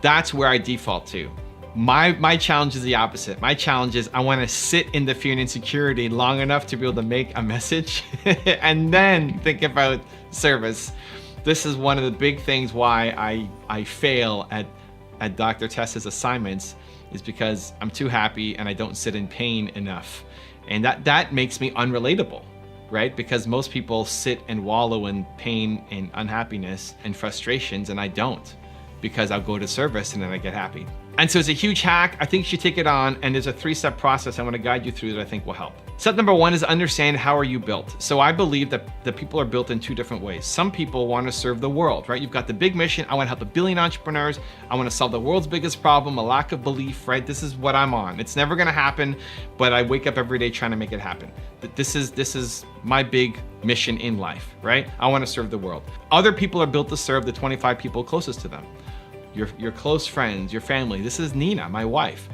A: That's where I default to. My challenge is the opposite. My challenge is I wanna sit in the fear and insecurity long enough to be able to make a message and then think about service. This is one of the big things why I fail at Dr. Tess's assignments, is because I'm too happy and I don't sit in pain enough. And that makes me unrelatable, right? Because most people sit and wallow in pain and unhappiness and frustrations, and I don't, because I'll go to service and then I get happy. And so it's a huge hack. I think you should take it on, and there's a 3-step process I want to guide you through that I think will help. Step number 1 is understand how are you built. So I believe that the people are built in 2 different ways. Some people want to serve the world, right? You've got the big mission. I want to help 1 billion entrepreneurs. I want to solve the world's biggest problem, a lack of belief, right? This is what I'm on. It's never going to happen, but I wake up every day trying to make it happen. This is my big mission in life, right? I want to serve the world. Other people are built to serve the 25 people closest to them. Your close friends, your family. This is Nina, my wife.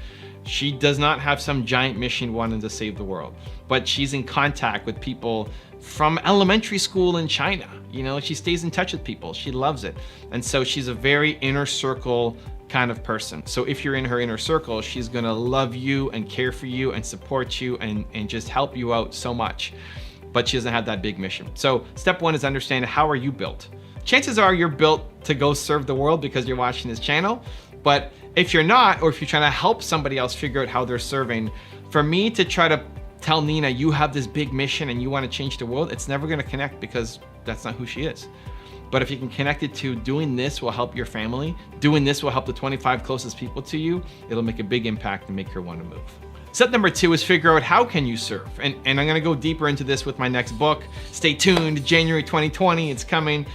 A: She does not have some giant mission wanting to save the world, but she's in contact with people from elementary school in China. You know, she stays in touch with people. She loves it. And so she's a very inner circle kind of person. So if you're in her inner circle, she's gonna love you and care for you and support you and just help you out so much. But she doesn't have that big mission. So step 1 is understand how are you built. Chances are you're built to go serve the world because you're watching this channel. But if you're not, or if you're trying to help somebody else figure out how they're serving, for me to try to tell Nina, you have this big mission and you want to change the world, it's never going to connect because that's not who she is. But if you can connect it to doing this will help your family, doing this will help the 25 closest people to you, it'll make a big impact and make her want to move. Step number 2 is figure out how can you serve. And I'm going to go deeper into this with my next book. Stay tuned, January 2020, it's coming.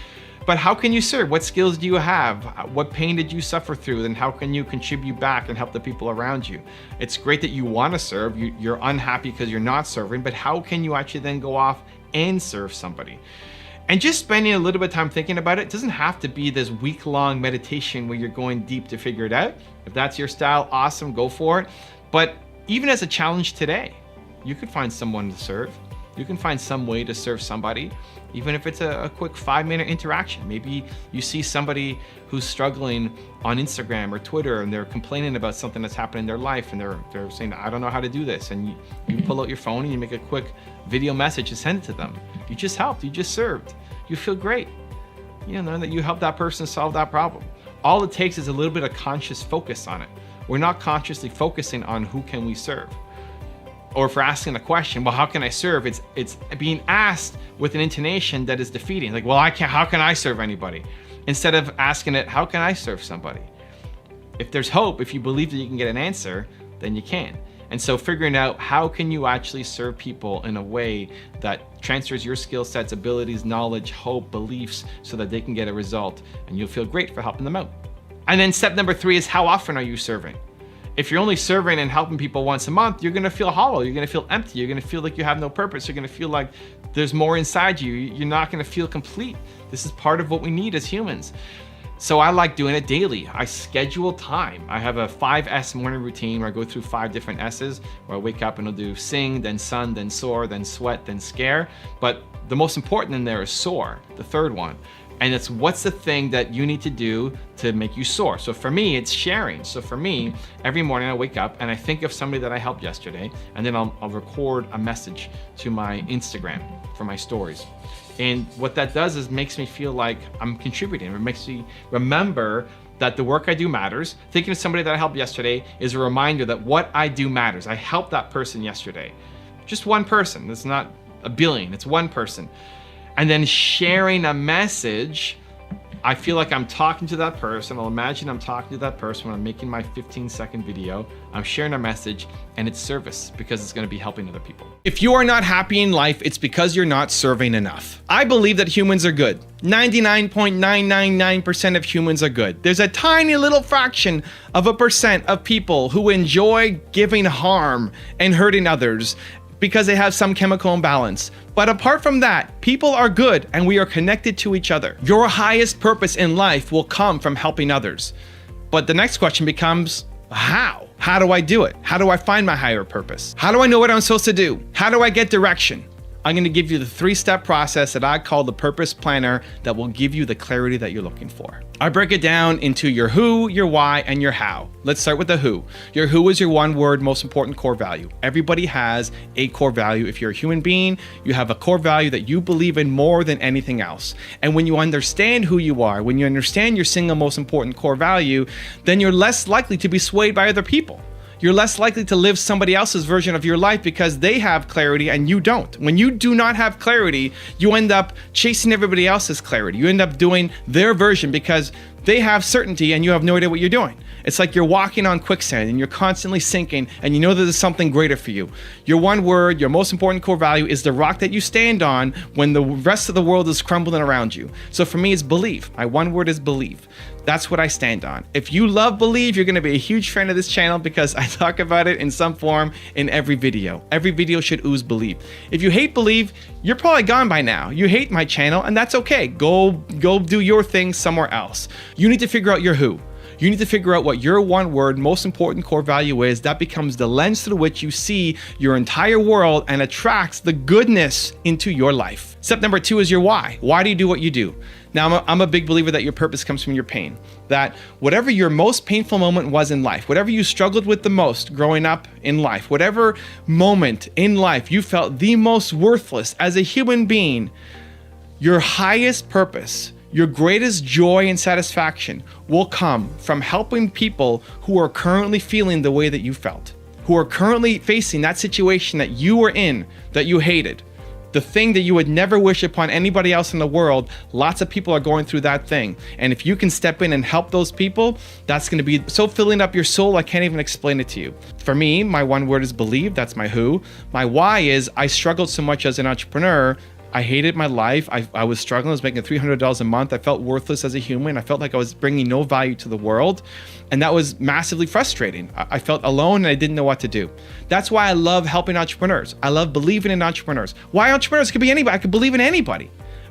A: But how can you serve? What skills do you have? What pain did you suffer through? Then how can you contribute back and help the people around you? It's great that you want to serve. You're unhappy because you're not serving, but how can you actually then go off and serve somebody? And just spending a little bit of time thinking about it doesn't have to be this week-long meditation where you're going deep to figure it out. If that's your style, awesome, go for it. But even as a challenge today, you could find someone to serve. You can find some way to serve somebody, even if it's a quick 5-minute interaction. Maybe you see somebody who's struggling on Instagram or Twitter and they're complaining about something that's happened in their life and they're saying, I don't know how to do this. And you pull out your phone and you make a quick video message and send it to them. You just helped, you just served. You feel great. You know that you helped that person solve that problem. All it takes is a little bit of conscious focus on it. We're not consciously focusing on who can we serve. Or if we're asking a question, well, how can I serve? It's being asked with an intonation that is defeating. Like, well, how can I serve anybody? Instead of asking it, how can I serve somebody? If there's hope, if you believe that you can get an answer, then you can. And so figuring out how can you actually serve people in a way that transfers your skill sets, abilities, knowledge, hope, beliefs, so that they can get a result and you'll feel great for helping them out. And then step number 3 is how often are you serving? If you're only serving and helping people once a month, you're gonna feel hollow, you're gonna feel empty, you're gonna feel like you have no purpose, you're gonna feel like there's more inside you, you're not gonna feel complete. This is part of what we need as humans. So I like doing it daily. I schedule time. I have a 5S morning routine where I go through 5 different S's, where I wake up and I'll do sing, then sun, then soar, then sweat, then scare. But the most important in there is soar, the 3rd one. And it's what's the thing that you need to do to make you soar. So for me, it's sharing. So for me, every morning I wake up and I think of somebody that I helped yesterday, and then I'll record a message to my Instagram for my stories. And what that does is makes me feel like I'm contributing. It makes me remember that the work I do matters. Thinking of somebody that I helped yesterday is a reminder that what I do matters. I helped that person yesterday. Just one person. It's not a billion, it's one person. And then sharing a message, I feel like I'm talking to that person. I'll imagine I'm talking to that person when I'm making my 15-second video. I'm sharing a message and it's service because it's gonna be helping other people. If you are not happy in life, it's because you're not serving enough. I believe that humans are good. 99.999% of humans are good. There's a tiny little fraction of a percent of people who enjoy giving harm and hurting others because they have some chemical imbalance. But apart from that, people are good and we are connected to each other. Your highest purpose in life will come from helping others. But the next question becomes, how? How do I do it? How do I find my higher purpose? How do I know what I'm supposed to do? How do I get direction? I'm gonna give you the 3-step process that I call the Purpose Planner that will give you the clarity that you're looking for. I break it down into your who, your why, and your how. Let's start with the who. Your who is your one word, most important core value. Everybody has a core value. If you're a human being, you have a core value that you believe in more than anything else. And when you understand who you are, when you understand your single most important core value, then you're less likely to be swayed by other people. You're less likely to live somebody else's version of your life because they have clarity and you don't. When you do not have clarity, you end up chasing everybody else's clarity. You end up doing their version because They have certainty and you have no idea what you're doing. It's like you're walking on quicksand and you're constantly sinking and you know that there's something greater for you. Your one word, your most important core value is the rock that you stand on when the rest of the world is crumbling around you. So for me, it's believe. My one word is believe. That's what I stand on. If you love believe, you're gonna be a huge fan of this channel because I talk about it in some form in every video. Every video should ooze believe. If you hate believe, you're probably gone by now. You hate my channel and that's okay. Go do your thing somewhere else. You need to figure out your who. You need to figure out what your one word, most important core value is. That becomes the lens through which you see your entire world and attracts the goodness into your life. Step number 2 is your why. Why do you do what you do? Now, I'm a big believer that your purpose comes from your pain. That whatever your most painful moment was in life, whatever you struggled with the most growing up in life, whatever moment in life you felt the most worthless as a human being, your highest purpose, your greatest joy and satisfaction will come from helping people who are currently feeling the way that you felt, who are currently facing that situation that you were in, that you hated. The thing that you would never wish upon anybody else in the world, lots of people are going through that thing. And if you can step in and help those people, that's gonna be so filling up your soul, I can't even explain it to you. For me, my one word is believe, that's my who. My why is I struggled so much as an entrepreneur. I hated my life. I was struggling. I was making $300 a month. I felt worthless as a human. I felt like I was bringing no value to the world. And that was massively frustrating. I felt alone and I didn't know what to do. That's why I love helping entrepreneurs. I love believing in entrepreneurs. Why entrepreneurs? Could be anybody. I could believe in anybody.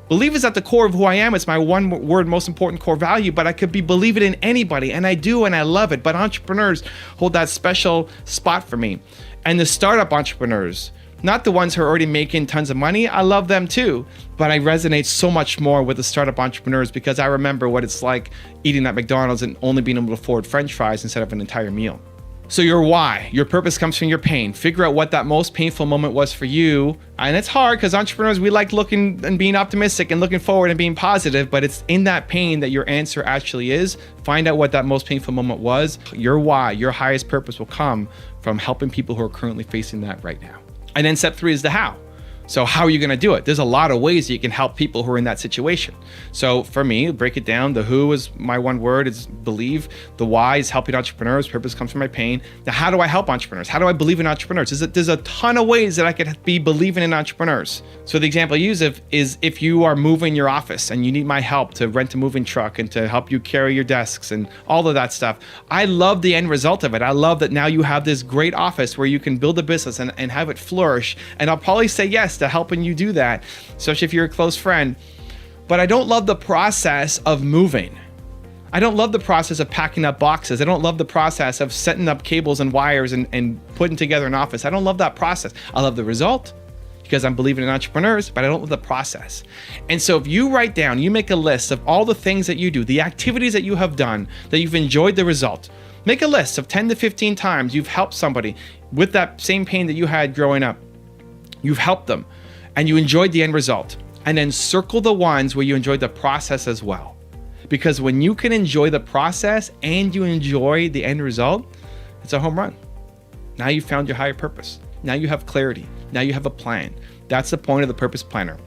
A: Believe is at the core of who I am. It's my one word, most important core value, but I could be believing in anybody, and I do, and I love it. But entrepreneurs hold that special spot for me. And the startup entrepreneurs, not the ones who are already making tons of money, I love them too, but I resonate so much more with the startup entrepreneurs because I remember what it's like eating at McDonald's and only being able to afford French fries instead of an entire meal. So your why, your purpose comes from your pain. Figure out what that most painful moment was for you. And it's hard because entrepreneurs, we like looking and being optimistic and looking forward and being positive, but it's in that pain that your answer actually is. Find out what that most painful moment was. Your why, your highest purpose will come from helping people who are currently facing that right now. And then step 3 is the how. So how are you gonna do it? There's a lot of ways that you can help people who are in that situation. So for me, break it down. The who is my one word, is believe. The why is helping entrepreneurs. Purpose comes from my pain. Now, how do I help entrepreneurs? How do I believe in entrepreneurs? There's a ton of ways that I could be believing in entrepreneurs. So the example I use is if you are moving your office and you need my help to rent a moving truck and to help you carry your desks and all of that stuff. I love the end result of it. I love that now you have this great office where you can build a business and have it flourish. And I'll probably say yes to helping you do that, especially if you're a close friend. But I don't love the process of moving. I don't love the process of packing up boxes. I don't love the process of setting up cables and wires and putting together an office. I don't love that process. I love the result because I'm believing in entrepreneurs, but I don't love the process. And so if you write down, you make a list of all the things that you do, the activities that you have done, that you've enjoyed the result. Make a list of 10 to 15 times you've helped somebody with that same pain that you had growing up. You've helped them and you enjoyed the end result. And then circle the ones where you enjoyed the process as well. Because when you can enjoy the process and you enjoy the end result, it's a home run. Now you found your higher purpose. Now you have clarity. Now you have a plan. That's the point of the purpose planner.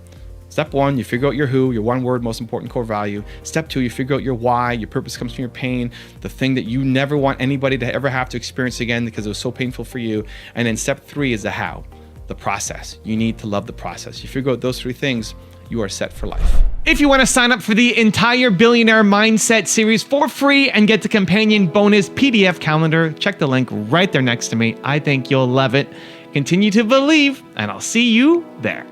A: Step 1, you figure out your who, your one word, most important core value. Step 2, you figure out your why, your purpose comes from your pain, the thing that you never want anybody to ever have to experience again because it was so painful for you. And then step 3 is the how. The process. You need to love the process. You figure out those 3 things, you are set for life. If you want to sign up for the entire Billionaire Mindset series for free and get the companion bonus PDF calendar, check the link right there next to me. I think you'll love it. Continue to believe, and I'll see you there.